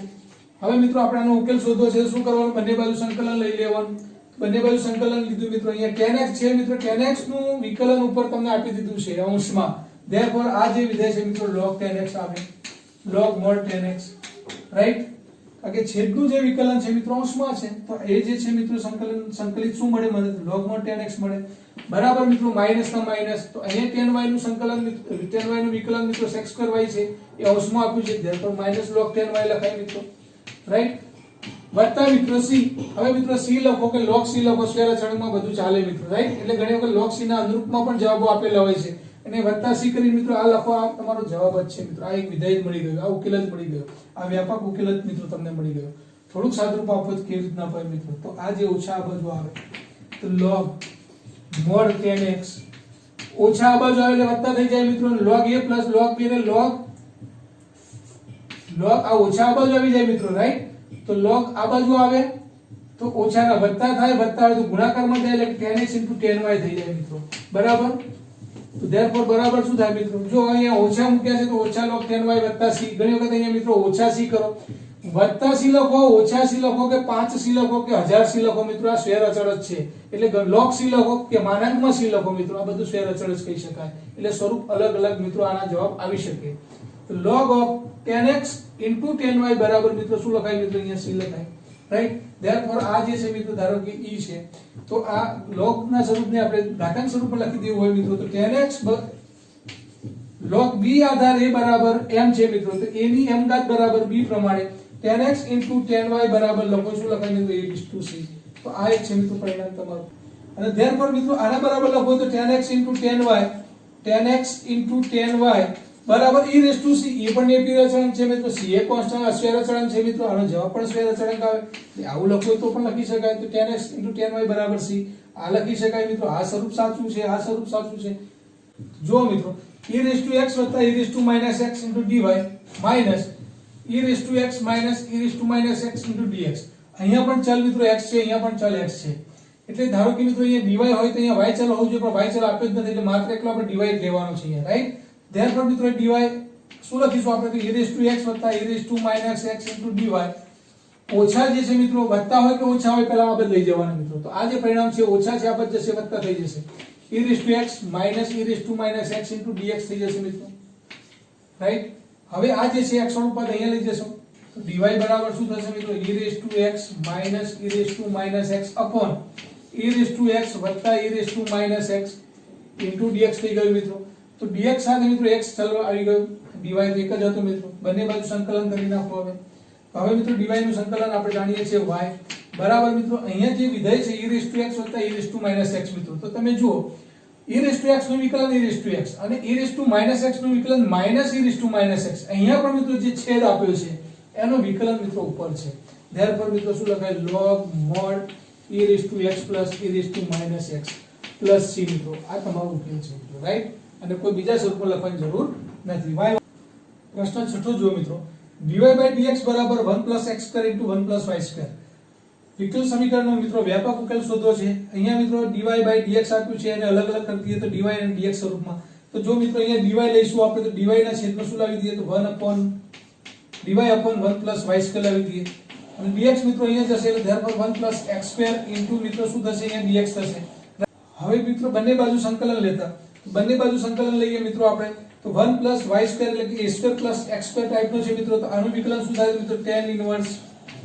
હવે મિત્રો આપણે આનો ઉકેલ શોધવો છે. શું કરવાનું? બંને બાજુ સંકલન લઈ લેવાનું. બંને બાજુ સંકલન લીધું મિત્રો અહીંયા 10x છે મિત્રો 10x નું વિકલન ઉપર તમને આપી દીધું છે અંશમાં. therefore આ જે વિધેય છે મિત્રો log 10x આવે, log mod 10x, રાઈટ. કારણ કે છેદનું જે વિકલન છે મિત્રો અંશમાં છે, તો એ જે છે મિત્રો સંકલિત શું મળે મને? log mod 10x મળે. બરાબર મિત્રો માઈનસ ના માઈનસ, તો અહીંયા 10y નું સંકલન 10y નું વિકલન મિત્રો sec2y છે એ અંશમાં આપ્યું છે, therefore માઈનસ log 10y લખાય મિત્રો, રાઈટ. વત્તા મિત્રો c. હવે મિત્રો c લખો કે log c લખો, સ્ક્વેર અચળાંકમાં બધું ચાલે મિત્રો, રાઈટ. એટલે ઘણી વખત log c ના અનુરૂપમાં પણ જવાબો આપેલા હોય છે અને વત્તા c કરી મિત્રો આ લખો, આ તમારો જવાબ જ છે મિત્રો. આ એક વિધેય મળી ગયું, આ ઉકેલ જ મળી ગયો, આ વ્યાપક ઉકેલ જ મિત્રો તમને મળી ગયો. થોડુંક સાદુરૂપ આપો તો કેવી રીતના પડે મિત્રો? તો આ જે ઓછા આ બાજુ આવે તો log mod 10x ઓછા આ બાજુ આવે એટલે વત્તા થઈ જાય મિત્રો. log a plus log b ને log આ ઓછા આ બાજુ આવી જાય મિત્રો, રાઈટ. તો log આ બાજુ આવે તો ઓછા ના વત્તા થાય, વત્તા આવે તો ગુણાકારમાં જાય એટલે 10x * 10y થઈ જાય મિત્રો, બરાબર. તો therefore બરાબર શું થાય મિત્રો? જો અહીંયા ઓછા મૂક્યા છે તો ઓછા log 10y વત્તા c. ઘણી વખત અહીંયા મિત્રો ઓછા c કરો, વત્તા c લખો, ઓછા c લખો કે 5c લખો કે 1000c લખો મિત્રો, આ સ્ક્વેર અચળ જ છે. એટલે log c લખો કે માનાંકમાં c લખો મિત્રો, આ બધું સ્ક્વેર અચળ જ કહી શકાય. એટલે સ્વરૂપ અલગ અલગ મિત્રો આના જવાબ આવી શકે. તો log of 10x * 10y બરાબર મિત્રો શું લખાય મિત્રો? અહીંયા c લખાય, રાઈટ. therefore આ જે છે મિત્રો ધારો કે e છે, તો આ log ના સ્વરૂપને આપણે ઘાતાંક સ્વરૂપમાં લખી દેવું હોય મિત્રો, તો 10x log b Aadhaar a બરાબર m છે મિત્રો, તો a ની m ઘાત બરાબર b પ્રમાણે 10x * 10y બરાબર લખો શું લખાય મિત્રો? a / c. તો આ એક છે મિત્રો પરિણામ તમારું. અને therefore મિત્રો આના બરાબર લખો તો 10x * 10y બરાબર e raised to c. એ પણ એક અચળાંક છે મિત્રો, c એ કોન્સ્ટન્ટ સ્ક્વેર અચળાંક છે મિત્રો, આનો જવાબ પણ સ્ક્વેર અચળાંક આવે. આવું લખો તો પણ લખી શકાય. તો 10x * 10y બરાબર c આ લખી શકાય મિત્રો. આ સ્વરૂપ સાચું છે, આ સ્વરૂપ સાચું છે. જો મિત્રો e raised to x + e raised to -x * dy minus e raised to x - e raised to -x * dx. અહીંયા પણ ચલ મિત્રો x છે, અહીંયા પણ ચલ x છે. એટલે ધારો કે મિત્રો અહીંયા dy હોય તો અહીંયા y ચલ હોવું જોઈએ, પણ y ચલ આપ્યો જ નથી એટલે માત્ર એકલો આપણે dy જ લેવાનો છે અહીંયા, રાઈટ. therefore મિત્રો dy શું લખીશું આપણે? તો e raised to x + e raised to -x * dy. ઓછા જે છે મિત્રો વત્તા હોય કે ઓછા હોય પહેલા આ બદ લઈ જવાના મિત્રો. તો આ જે પરિણામ છે ઓછા છે, આ બદ જશે વત્તા થઈ જશે. e raised to x - e raised to -x * dx થઈ જશે મિત્રો, રાઈટ. હવે આ જે છે x વાળું પદ અહીંયા લઈ જશો તો dy બરાબર શું થશે મિત્રો? e raised to x - e raised to -x upon e raised to x + e raised to -x * dx થઈ ગયું મિત્રો. તો dx સાથે મિત્રો x ચલ આવી ગયું, dy તો એક જ હતું મિત્રો. બંને બાજુ સંકલન કરી નાખો. હવે મિત્રો dy નું સંકલન આપણે જાણીએ છીએ y બરાબર મિત્રો. અહીંયા જે વિધેય છે e raised to x + e raised to -x મિત્રો, તો તમે જુઓ e raised to x નું વિકલન e raised to x અને e raised to -x નું વિકલન - e raised to -x. અહીંયા પણ મિત્રો જે છેદ આપ્યો છે એનો વિકલન મિત્રો ઉપર છે. therefore મિત્રો શું લખાય? log mod e raised to x + e raised to -x c મિત્રો. આ તમારું ઉકેલ છે મિત્રો, રાઈટ. અને કોઈ બીજા સ્વરૂપમાં લખવાની જરૂર નથી. પ્રશ્ન છઠ્ઠો જો મિત્રો, dy/dx બરાબર 1 + x² * 1 + y². વિકલ સમીકરણનો મિત્રો વ્યાપક ઉકેલ શોધવો છે. અહીંયા મિત્રો dy/dx આપ્યું છે અને અલગ અલગ કરી દઈએ તો dy અને dx સ્વરૂપમાં. તો જો મિત્રો અહીંયા dy લઈશું આપણે તો dy ના છેદમાં શું લાવી દઈએ? તો 1/dy / 1 + y² લાવી દઈએ. અને dx મિત્રો અહીંયા જશે એટલે therefore 1 + x² મિત્રો શું થશે? અહીંયા dx થશે. હવે મિત્રો બંને બાજુ સંકલન લેતા, બંને બાજુ સંકલન લઈએ મિત્રો આપણે તો 1 + y² એટલે કે a² + x² ટાઈપનો છે મિત્રો. તો આનું વિકલન શું થાય મિત્રો? tan inverse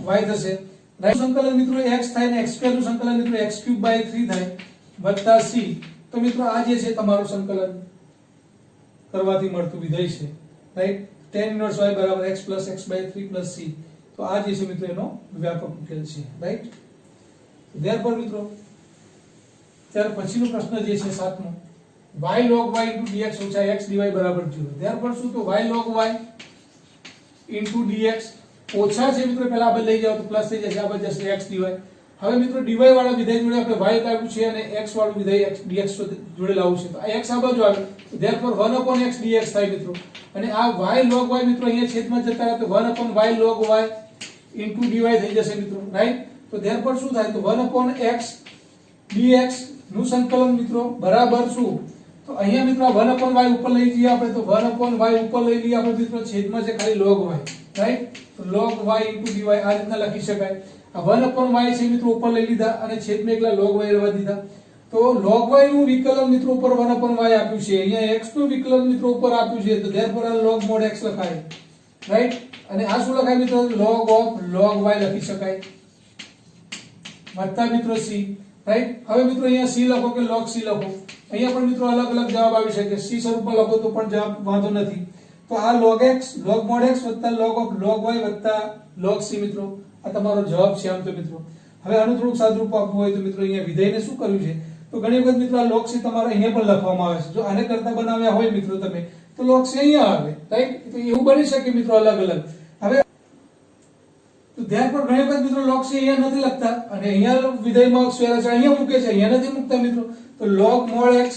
y થશે. રાઈટ સંકલન મિત્રો x થાય ને x2 નું સંકલન મિત્રો x³/3 થાય વત્તા c. તો મિત્રો આ જે છે તમારું સંકલન કરવાથી મળતું વિધેય છે, રાઈટ. tan ઇન્વર્સ y બરાબર x + x/3 + c. તો આ જે છે મિત્રો એનો વ્યાપક ઉકેલ છે, રાઈટ. ધેરફોર મિત્રો ત્યાર પછીનો પ્રશ્ન જે છે 7મો, y log y dx - x dy બરાબર 0. ધેરફોર શું? તો y log y dx ઓછા છે મિત્રો, પહેલા આપણે લઈ જાવ તો પ્લસ થઈ જશે, આ બાજુ જશે x dy. હવે મિત્રો dy વાળા વિધેય જોડે આપણે y લાવ્યું છે અને x વાળું વિધેય x dx જોડે લાવવું છે, તો આ x આ બાજુ આવે, ધેરફોર 1/x dx થાય મિત્રો. અને આ y log y મિત્રો અહીંયા છેદમાં જતા રહે તો 1/y log y dy થઈ જશે મિત્રો, રાઈટ. તો ધેરફોર શું થાય? તો 1/x dx નું સંકલન મિત્રો બરાબર શું? તો અહીંયા મિત્રો 1/y ઉપર લઈ જઈએ આપણે, તો 1/y ઉપર લઈ લઈએ આપણે મિત્રો, છેદમાં છે ખાલી log y, રાઈટ. તો log y dy આ રીતના લખી શકાય. આ 1/y છે મિત્રો ઉપર લઈ લીધા અને છેદમાં એકલા log y રહેવા દીધા. તો log y નું વિકલન મિત્રો ઉપર 1/y આપ્યું છે, અહીંયા x નું વિકલન મિત્રો ઉપર આપ્યું છે, તો ધેરફોર આ log mod x લખાય, રાઈટ. અને આ શું લખાય મિત્રો? log y લખી શકાય વત્તા મિત્રો c, રાઈટ. હવે મિત્રો અહીંયા c લખો કે log c લખો, અહીંયા પણ મિત્રો અલગ અલગ જવાબ આવી શકે, c સ્વરૂપમાં લખો તો પણ જવાબ વાંધો નથી. તો આ log x log mod x વત્તા log y વત્તા log c મિત્રો આ તમારો જવાબ છે આમ તો મિત્રો. હવે આનું થોડુંક સાદુરૂપ આપવું હોય તો મિત્રો અહીંયા વિધેયને શું કર્યું છે? તો ઘણી વખત મિત્રો આ log c તમારે અહીંયા પણ લખવામાં આવે છે, જો આને કરતા બનાવ્યા હોય મિત્રો તમે તો log c અહીંયા આવે, રાઈટ. તો એવું બની શકે મિત્રો અલગ અલગ. હવે તો ધ્યાન પર ઘણી વખત મિત્રો log c અહીંયા નથી લખતા અને અહીંયા વિધેયમાં સ્વૈરાચાર અહીંયા મૂકે છે, અહીંયા નથી મૂકતા મિત્રો. તો log mod x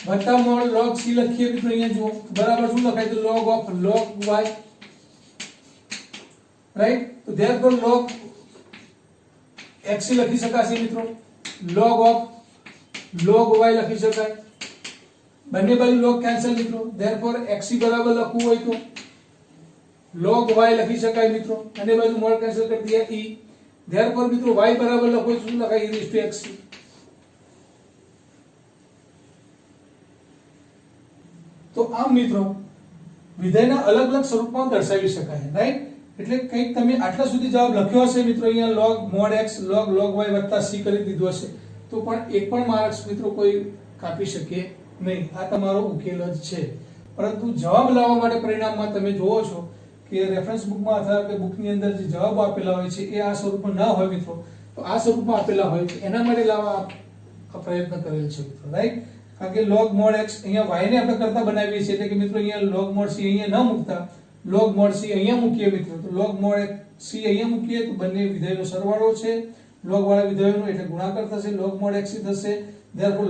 વત્તા mod log c લખીએ મિત્રો, અહીંયા જુઓ બરાબર શું લખાય? તો log y, રાઈટ. તો ધેરફોર log x લખી શકાશે મિત્રો, log y લખી શકાય, બંને બાજુ log કેન્સલ મિત્રો. ધેરફોર x બરાબર લખવું હોય તો log y લખી શકાય મિત્રો, બંને બાજુ mod કેન્સલ કરી દિયા e. ધેરફોર મિત્રો y બરાબર લખો તો શું લખાય? e⁻x. તો આમ મિત્રો વિધેયના અલગ અલગ સ્વરૂપમાં દર્શાવી શકાય, રાઈટ. એટલે કંઈક તમે આટલા સુધી જવાબ લખ્યો હશે મિત્રો, અહીંયા log mod x log y વત્તા c કરી દીધું હશે તો પણ એક પણ માર્ક્સ મિત્રો કોઈ કાપી શકે નહીં. આ તમારો ઉકેલ જ છે. પરંતુ જવાબ લાવવા માટે પરિણામમાં તમે જોવો છો કે રેફરન્સ બુકમાં અથવા કે બુકની અંદર જે જવાબ આપેલા હોય છે એ આ સ્વરૂપમાં ના હોય મિત્રો, તો આ સ્વરૂપમાં આપેલા હોય છે એના માટે લાવવા આ પ્રયત્ન કરેલ છે મિત્રો, રાઈટ. કારણ કે log mod x અહીંયા y ને આપણે કરતા બનાવીએ છીએ, એટલે કે મિત્રો અહીંયા log mod c અહીંયા ન મૂકતા log mod c અહીંયા મૂકીએ મિત્રો, તો log mod c અહીંયા મૂકીએ તો બંને વિધેયનો સરવાળો છે log વાળા વિધેયનો, એટલે ગુણાકાર થશે, log mod x થશે. ધેરફોર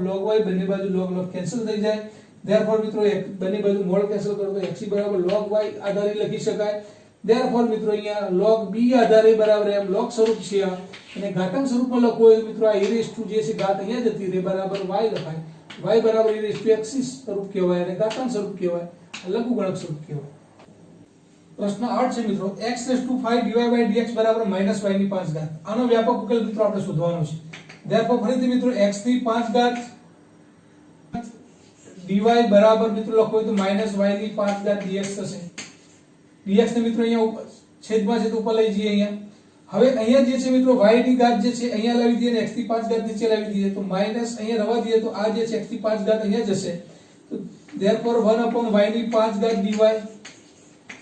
log y બંને બાજુ log કેન્સલ થઈ જાય. ધેરફોર મિત્રો બંને બાજુ mod કેન્સલ કરો તો x બરાબર log y આધારે લખી શકાય. ધેરફોર મિત્રો અહીંયા log b આધારે બરાબર એમ log સ્વરૂપ છે આ, અને ઘાતાંક સ્વરૂપમાં લખવું હોય તો મિત્રો આ e raised to જે છે ઘાત અહીંયા જતી રહે બરાબર y લખાય, y બરાબર e raised to x સ્વરૂપ કહેવાય અને ઘાતાંક સ્વરૂપ કહેવાય, લઘુગણક સ્વરૂપ કહેવાય. પ્રશ્ન 8 છે મિત્રો, x⁵ dy/dx બરાબર -y ની 5 ઘાત. આનો વ્યાપક ઉકેલ મિત્રો આપણે શોધવાનો છે. ધેરફોર ફરીથી મિત્રો x ની 5 ઘાત dy બરાબર મિત્રો લખો તો -y ની 5 ઘાત dx થશે. dx ને મિત્રો અહીંયા છેદમાં છે તો ઉપર લઈ જઈએ અહીંયા. હવે અહીંયા જે છે મિત્રો y ની ઘાત જે છે અહીંયા લાવી દઈએ અને x ની 5 ઘાત નીચે લાવી દઈએ, તો માઈનસ અહીંયા રવા દઈએ તો આ જે છે x ની 5 ઘાત અહીંયા જશે. તો ધેરફોર 1/y ની 5 ઘાત dy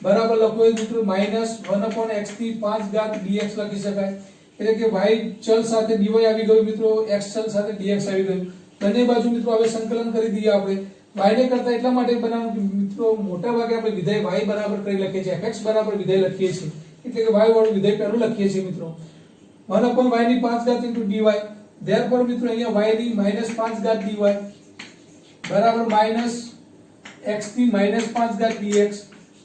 બરાબર લખો મિત્રો -1/x ની 5 ઘાત dx લખી શકાય. એટલે કે y ચલ સાથે dy આવી ગયું મિત્રો, x ચલ સાથે dx આવી ગયું. બંને બાજુ મિત્રો હવે સંકલન કરી દઈએ આપણે. y ને કરતા એટલા માટે બનાવવાનું કે મિત્રો મોટા ભાગે આપણે વિધેય y બરાબર કરી લખીએ છીએ, fx બરાબર વિધેય લખીએ છીએ, એટલે કે y વાળું વિધેય પહેલું લખીએ છીએ મિત્રો 1/y ની 5 ઘાત dy. ધેરફોર મિત્રો અહીંયા y ની -5 ઘાત dy બરાબર -x ની -5 ઘાત dx,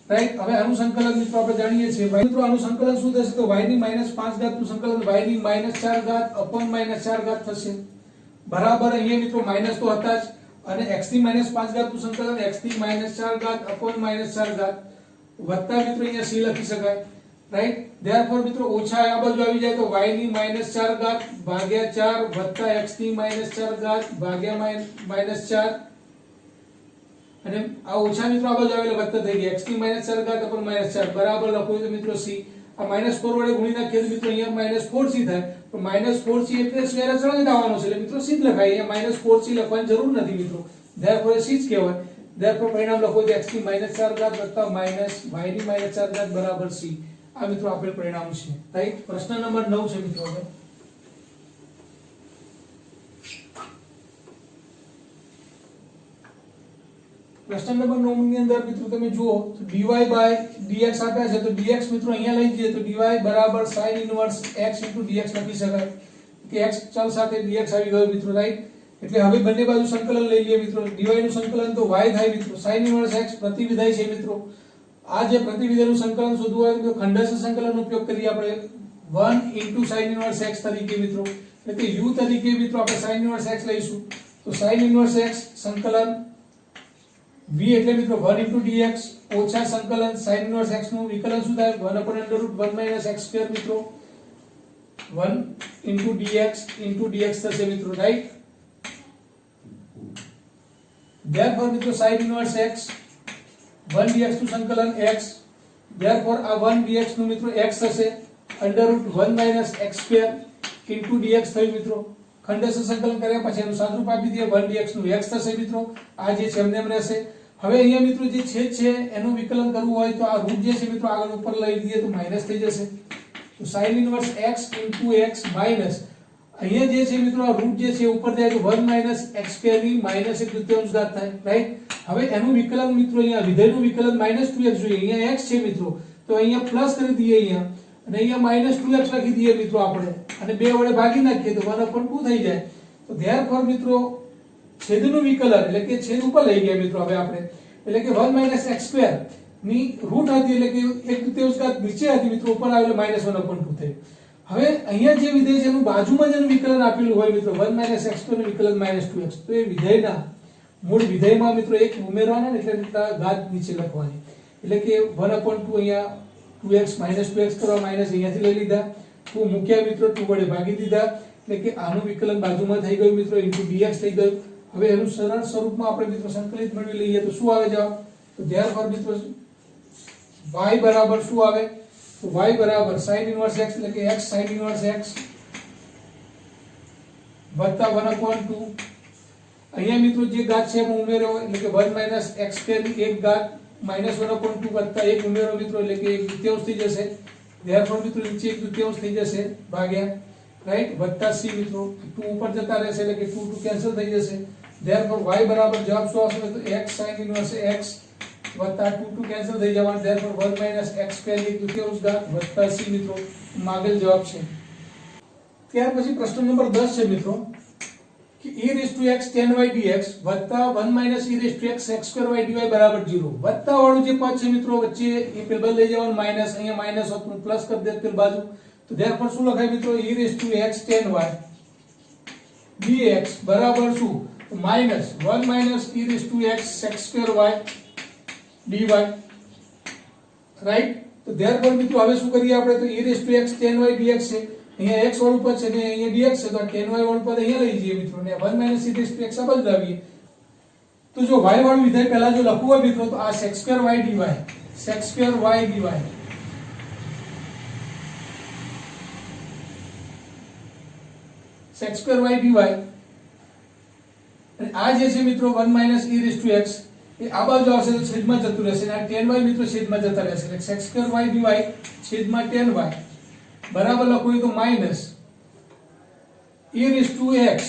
રાઈટ. હવે આનું સંકલન મિત્રો આપણે જાણીએ છીએ મિત્રો, આનું સંકલન શું થશે? તો y ની -5 ઘાત નું સંકલન y ની -4 ઘાત upon -4 ઘાત થશે બરાબર. અહીંયા મિત્રો માઈનસ તો હતા જ, અને x ની -5 ઘાત નું સંકલન x ની -4 ઘાત upon -4 ઘાત વત્તા મિત્રો અહીંયા c લખી શકાય, રાઈટ. ધેરફોર મિત્રો ઓછા આ બાજુ આવી જાય તો y ની -4 ઘાત ભાગ્યા 4 વત્તા x ની -4 ઘાત ભાગ્યા -4, અને આ ઓછા મિત્રો આ બાજુ આવેલા વત્તા થઈ ગયા x ની -4 ઘાત upon -4 બરાબર લખો તો મિત્રો c. આ -4 વડે ગુણી નાખીએ તો મિત્રો અહીંયા -4c થાય, તો -4c એટલે સ્ક્વેર અચળાંક જ આવવાનો છે, એટલે મિત્રો c જ લખાય, અહીંયા -4c લખવાની જરૂર નથી મિત્રો, ધેરફોર c જ કહેવાય, ધેરફોર પરિણામ લખો તો x ની -4 ઘાત વત્તા y ની -4 ઘાત બરાબર c, આ મિત્રો આપેલ પરિણામ છે, રાઈટ। પ્રશ્ન નંબર 9 છે મિત્રો, હવે પ્રશ્ન નંબર 9 ની અંદર મિત્રો તમે જુઓ તો dy dx આપ્યા છે, તો dx મિત્રો અહીંયા લઈ જઈએ તો dy બરાબર sin ઇન્વર્સ x dx લખી શકાય કે x ચલ સાથે dx આવી ગયો મિત્રો, રાઈટ। એટલે હવે બંને બાજુ સંકલન લઈ લઈએ મિત્રો, dy નું સંકલન તો y થાય મિત્રો, sin ઇન્વર્સ x પ્રતિવિધાય છે મિત્રો, આ જે પ્રતિવિધાયનું સંકલન શોધવું હોય તો ખંડસ્થ સંકલનનો ઉપયોગ કરીએ આપણે 1 sin ઇન્વર્સ x તરીકે મિત્રો, એટલે કે u તરીકે મિત્રો આપણે sin ઇન્વર્સ x લઈશું, તો sin ઇન્વર્સ x સંકલન v એટલે મિત્રો 1 dx ઓછા સંકલન sin ઇન્વર્સ x નું વિકલન શું થાય 1/√1 - x² મિત્રો, 1 dx થશે મિત્રો, રાઈટ। therefore મિત્રો sin ઇન્વર્સ x 1 dx નું સંકલન x, therefore આ 1 dx નું મિત્રો x થશે √1 - x² dx થયું મિત્રો, ખંડસ્થ સંકલન કર્યા પછી એનું સાદુરૂપ આપી દઈએ 1 dx નું x થશે મિત્રો, આ જે છે એમને એમ રહેશે। હવે અહીંયા મિત્રો જે છેદ છે એનું વિકલન કરવું હોય તો આ રૂટ જે છે મિત્રો આગળ ઉપર લઈ દઈએ તો માઈનસ થઈ જશે, તો sin inverse x x minus અહીંયા જે છે મિત્રો આ રૂટ જે છે ઉપર જાય તો 1 - x² ની -1/3 ઘાત થાય, રાઈટ। હવે એનું વિકલન મિત્રો અહીંયા વિધેયનું વિકલન -2x જોઈએ, અહીંયા x છે મિત્રો તો અહીંયા પ્લસ કરી દઈએ અહીંયા, અને અહીંયા -2x લખી દઈએ મિત્રો આપણે, અને 2 વડે ભાગી નાખીએ તો 1/2 થઈ જાય, તો ધેરફોર મિત્રો છેદનું વિકલન એટલે કે છેદ ઉપર લઈ ગયા મિત્રો હવે આપણે, એટલે કે 1 - x² ની રૂટ હતી એટલે કે 1/3 ઘાત નીચે હતી મિત્રો, ઉપર આવે એટલે -1/2 થયું। હવે અહીંયા જે વિધેય છે એનું બાજુમાં જેનું વિકલન આપેલું હોય મિત્રો 1 - x² નું વિકલન -2x, તો એ વિધેયના મૂળ વિધેયમાં મિત્રો એક ઉમેરવાના ને એટલે ઘાત નીચે લખવાની, એટલે કે 1/2 અહીંયા 2x -2x કરવા માઈનસ અહીંયાથી લઈ લીધા, 2 મૂક્યા મિત્રો 2 વડે ભાગી દીધા, એટલે કે આનું વિકલન બાજુમાં થઈ ગયું મિત્રો dx થઈ ગયું। હવે એનું સરળ સ્વરૂપમાં આપણે મિત્રો સંકલિત મેળવી લઈએ તો શું આવે જવાબ, તો therefore મિત્રો y બરાબર શું આવે, તો y બરાબર sin ઇન્વર્સ x એટલે કે x sin ઇન્વર્સ x વત્તા 1/2, અહીંયા મિત્રો જે ઘાત છે એમાં ઉમેરો એટલે કે 1 - x² ની એક ઘાત -1/2 વત્તા એક ઉમેરો મિત્રો એટલે કે 1/3 થઈ જશે, therefore મિત્રો નીચે 1/3 થઈ જશે ભાગ્યા, રાઈટ, વત્તા c મિત્રો 2 ઉપર જતા રહેશે એટલે કે 2 કેન્સલ થઈ જશે, therefore y બરાબર જવાબ શું આવશે તો x sin ઇન્વર્સ x વત્તા 2 કેન્સલ થઈ જવાનું, therefore 1 - x² ની 1/3 ઘાત વત્તા c મિત્રો માગેલ જવાબ છે। ત્યાર પછી પ્રશ્ન નંબર 10 છે મિત્રો કે e(x tan y dx વત્તા 1 - e(x x²y dy બરાબર 0, વત્તા વાળું જે પદ છે મિત્રો વચ્ચે એ પેલ બદલ લઈ જવાનું માઈનસ, અહીંયા માઈનસ હોત પ્લસ કરી દે પેલ બાજુ, તો therefore શું લખાય મિત્રો e(x tan y dx બરાબર શું તો -1 - e(x x²y dy, રાઈટ। તો therefore મિત્રો હવે શું કરીએ આપણે તો e(x tan y dx છે, અહીંયા x વાળું પદ છે ને અહીંયા dx છે, તો tan y વાળું પદ અહીંયા લઈ જઈએ મિત્રો ને 1 - e(x આ બાજુ લાવીએ, તો જો y વાળું વિધેય પહેલા જો લખવું હોય મિત્રો તો આ sec²y dy sec²y dy sec²y dy, અને આ જે છે મિત્રો 1 - e(x એ આ બાજુ આવશે તો છેદમાં જતું રહેશે, અને આ tan y મિત્રો છેદમાં જતા રહેશે, એટલે sec²y dy છેદમાં tan y બરાબર લખવું તો માઈનસ e(x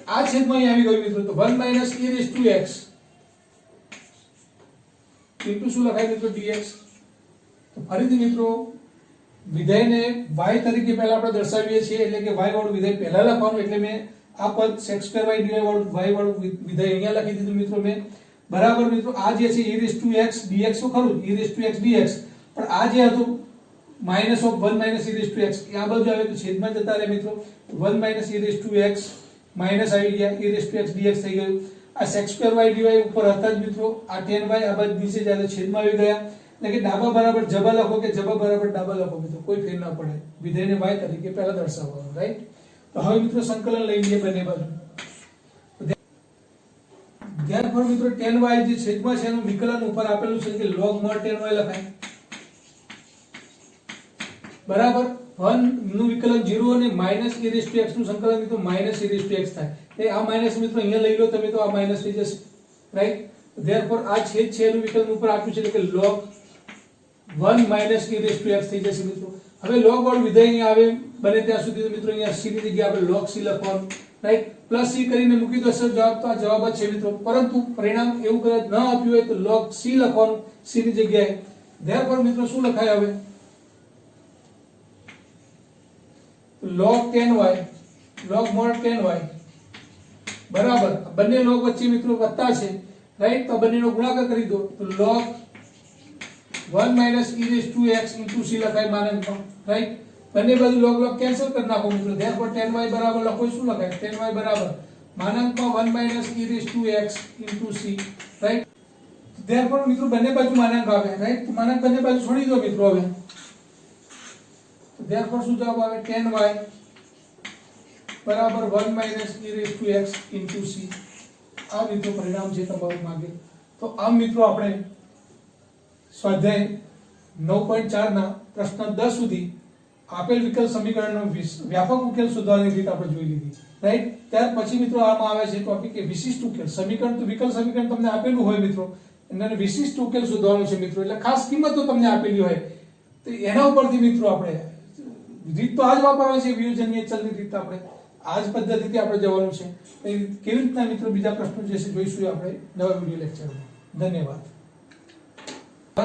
આ છેદમાં અહીં આવી ગયું મિત્રો, તો 1 - e(x ઇન્ટુ શું લખાય મિત્રો dx। તો ફરીથી મિત્રો વિધેયને y તરીકે પહેલા આપણે દર્શાવીએ છીએ, એટલે કે y વાળું વિધેય પહેલા લખવાનું, એટલે મેં આ પદ sec²y dy વાળું y વાળું વિધેય અહીંયા લખી દીધું મિત્રો મેં, બરાબર મિત્રો આ જે છે e(x dx તો ખરું e(x dx, પણ આ જે હતું -1 - e(x એ આ બાજુ આવે તો છેદમાં જતા રહે મિત્રો, 1 - e(x માઈનસ આવી ગયા e(x dx થઈ ગયું, આ sec²y dy ઉપર હતા જ મિત્રો, આ tan y આ બાજુ નીચે જાય તો છેદમાં આવી ગયા, એટલે કે ડાબા બરાબર જબા લખો કે જબા બરાબર ડાબા લખો મિત્રો કોઈ ફેર ના પડે, વિધેયને y તરીકે પહેલા દર્શાવવાનું, રાઈટ। તો હવે મિત્રો સંકલન લઈ લઈએ બંને બાજુ, therefore મિત્રો tan y જે છેદમાં છે એનું વિકલન ઉપર આપેલું છે કે log mod tan y લખાય, બરાબર 1 નું વિકલન 0 અને minus e raise to x નું સંકલન મિત્રો minus e raise to x થાય. એ આ માઇનસ મિત્રો અહીંયા લઈ લો તમે તો આ માઇનસ થઈ જશે, રાઈટ. ધેરફોર આ છેદ છે એનું વિકલન ઉપર આપ્યું છે એટલે કે log 1 minus e raise to x થઈ જશે મિત્રો. હવે log વાળું વિધેય અહીંયા આવે બને ત્યાં સુધી તો મિત્રો અહીંયા c ની જગ્યાએ આપણે log c લખવાનું, રાઈટ. પ્લસ c કરીને મૂકી દો સર જવાબ તો આ જવાબ જ છે મિત્રો. પરંતુ પરિણામ એવું કદાચ ન આપ્યું હોય તો log c લખવાનું c ની જગ્યાએ. ધેરફોર મિત્રો શું લખાય હવે log 10y log mod 10y બરાબર બંને log વચ્ચે મિત્રો વત્તા છે, રાઈટ. તો બંનેનો ગુણાકાર કરી દો તો log 1 minus e raised to x into c લખાય માનાંકમાં, રાઈટ. બંને બાજુ log log કેન્સલ કરી નાખો મિત્રો. ધેરફોર 10y બરાબર લખો શું લખાય 10y બરાબર માનાંકમાં 1 minus e raised to x into c, right. Therefore મિત્રો બંને બાજુ માનાંક આવે, રાઈટ. તો માનાંક બંને બાજુ છોડી દો મિત્રો. હવે ધેરફોર શું જવાબ આવે 10y બરાબર 1 minus e raised to x into c. આ મિત્રો પરિણામ છે તમારું માંગે. તો આમ મિત્રો આપણે સ્વાધ્યાય 9.4 ના પ્રશ્ન 10 સુધી આપેલ વિકલ સમીકરણનો વ્યાપક ઉકેલ શોધવાની રીત આપણે જોઈ લીધી, રાઈટ. ત્યાર પછી મિત્રો આમાં આવે છે ટોપિક કે વિશિષ્ટ ઉકેલ. સમીકરણ તો વિકલ સમીકરણ તમને આપેલું હોય મિત્રો, અને વિશિષ્ટ ઉકેલ શોધવાનું છે મિત્રો. એટલે ખાસ કિંમતો તમને આપેલી હોય તો એના ઉપરથી મિત્રો આપણે રીત તો આજ વાપરવાની છે, વિયોજનીય ચલની રીત આપણે આજ પદ્ધતિથી આપણે જવાનું છે. કેવી રીતના મિત્રો બીજા પ્રશ્નો જે છે જોઈશું આપણે નવા વિડિયો લેક્ચરમાં. ધન્યવાદ.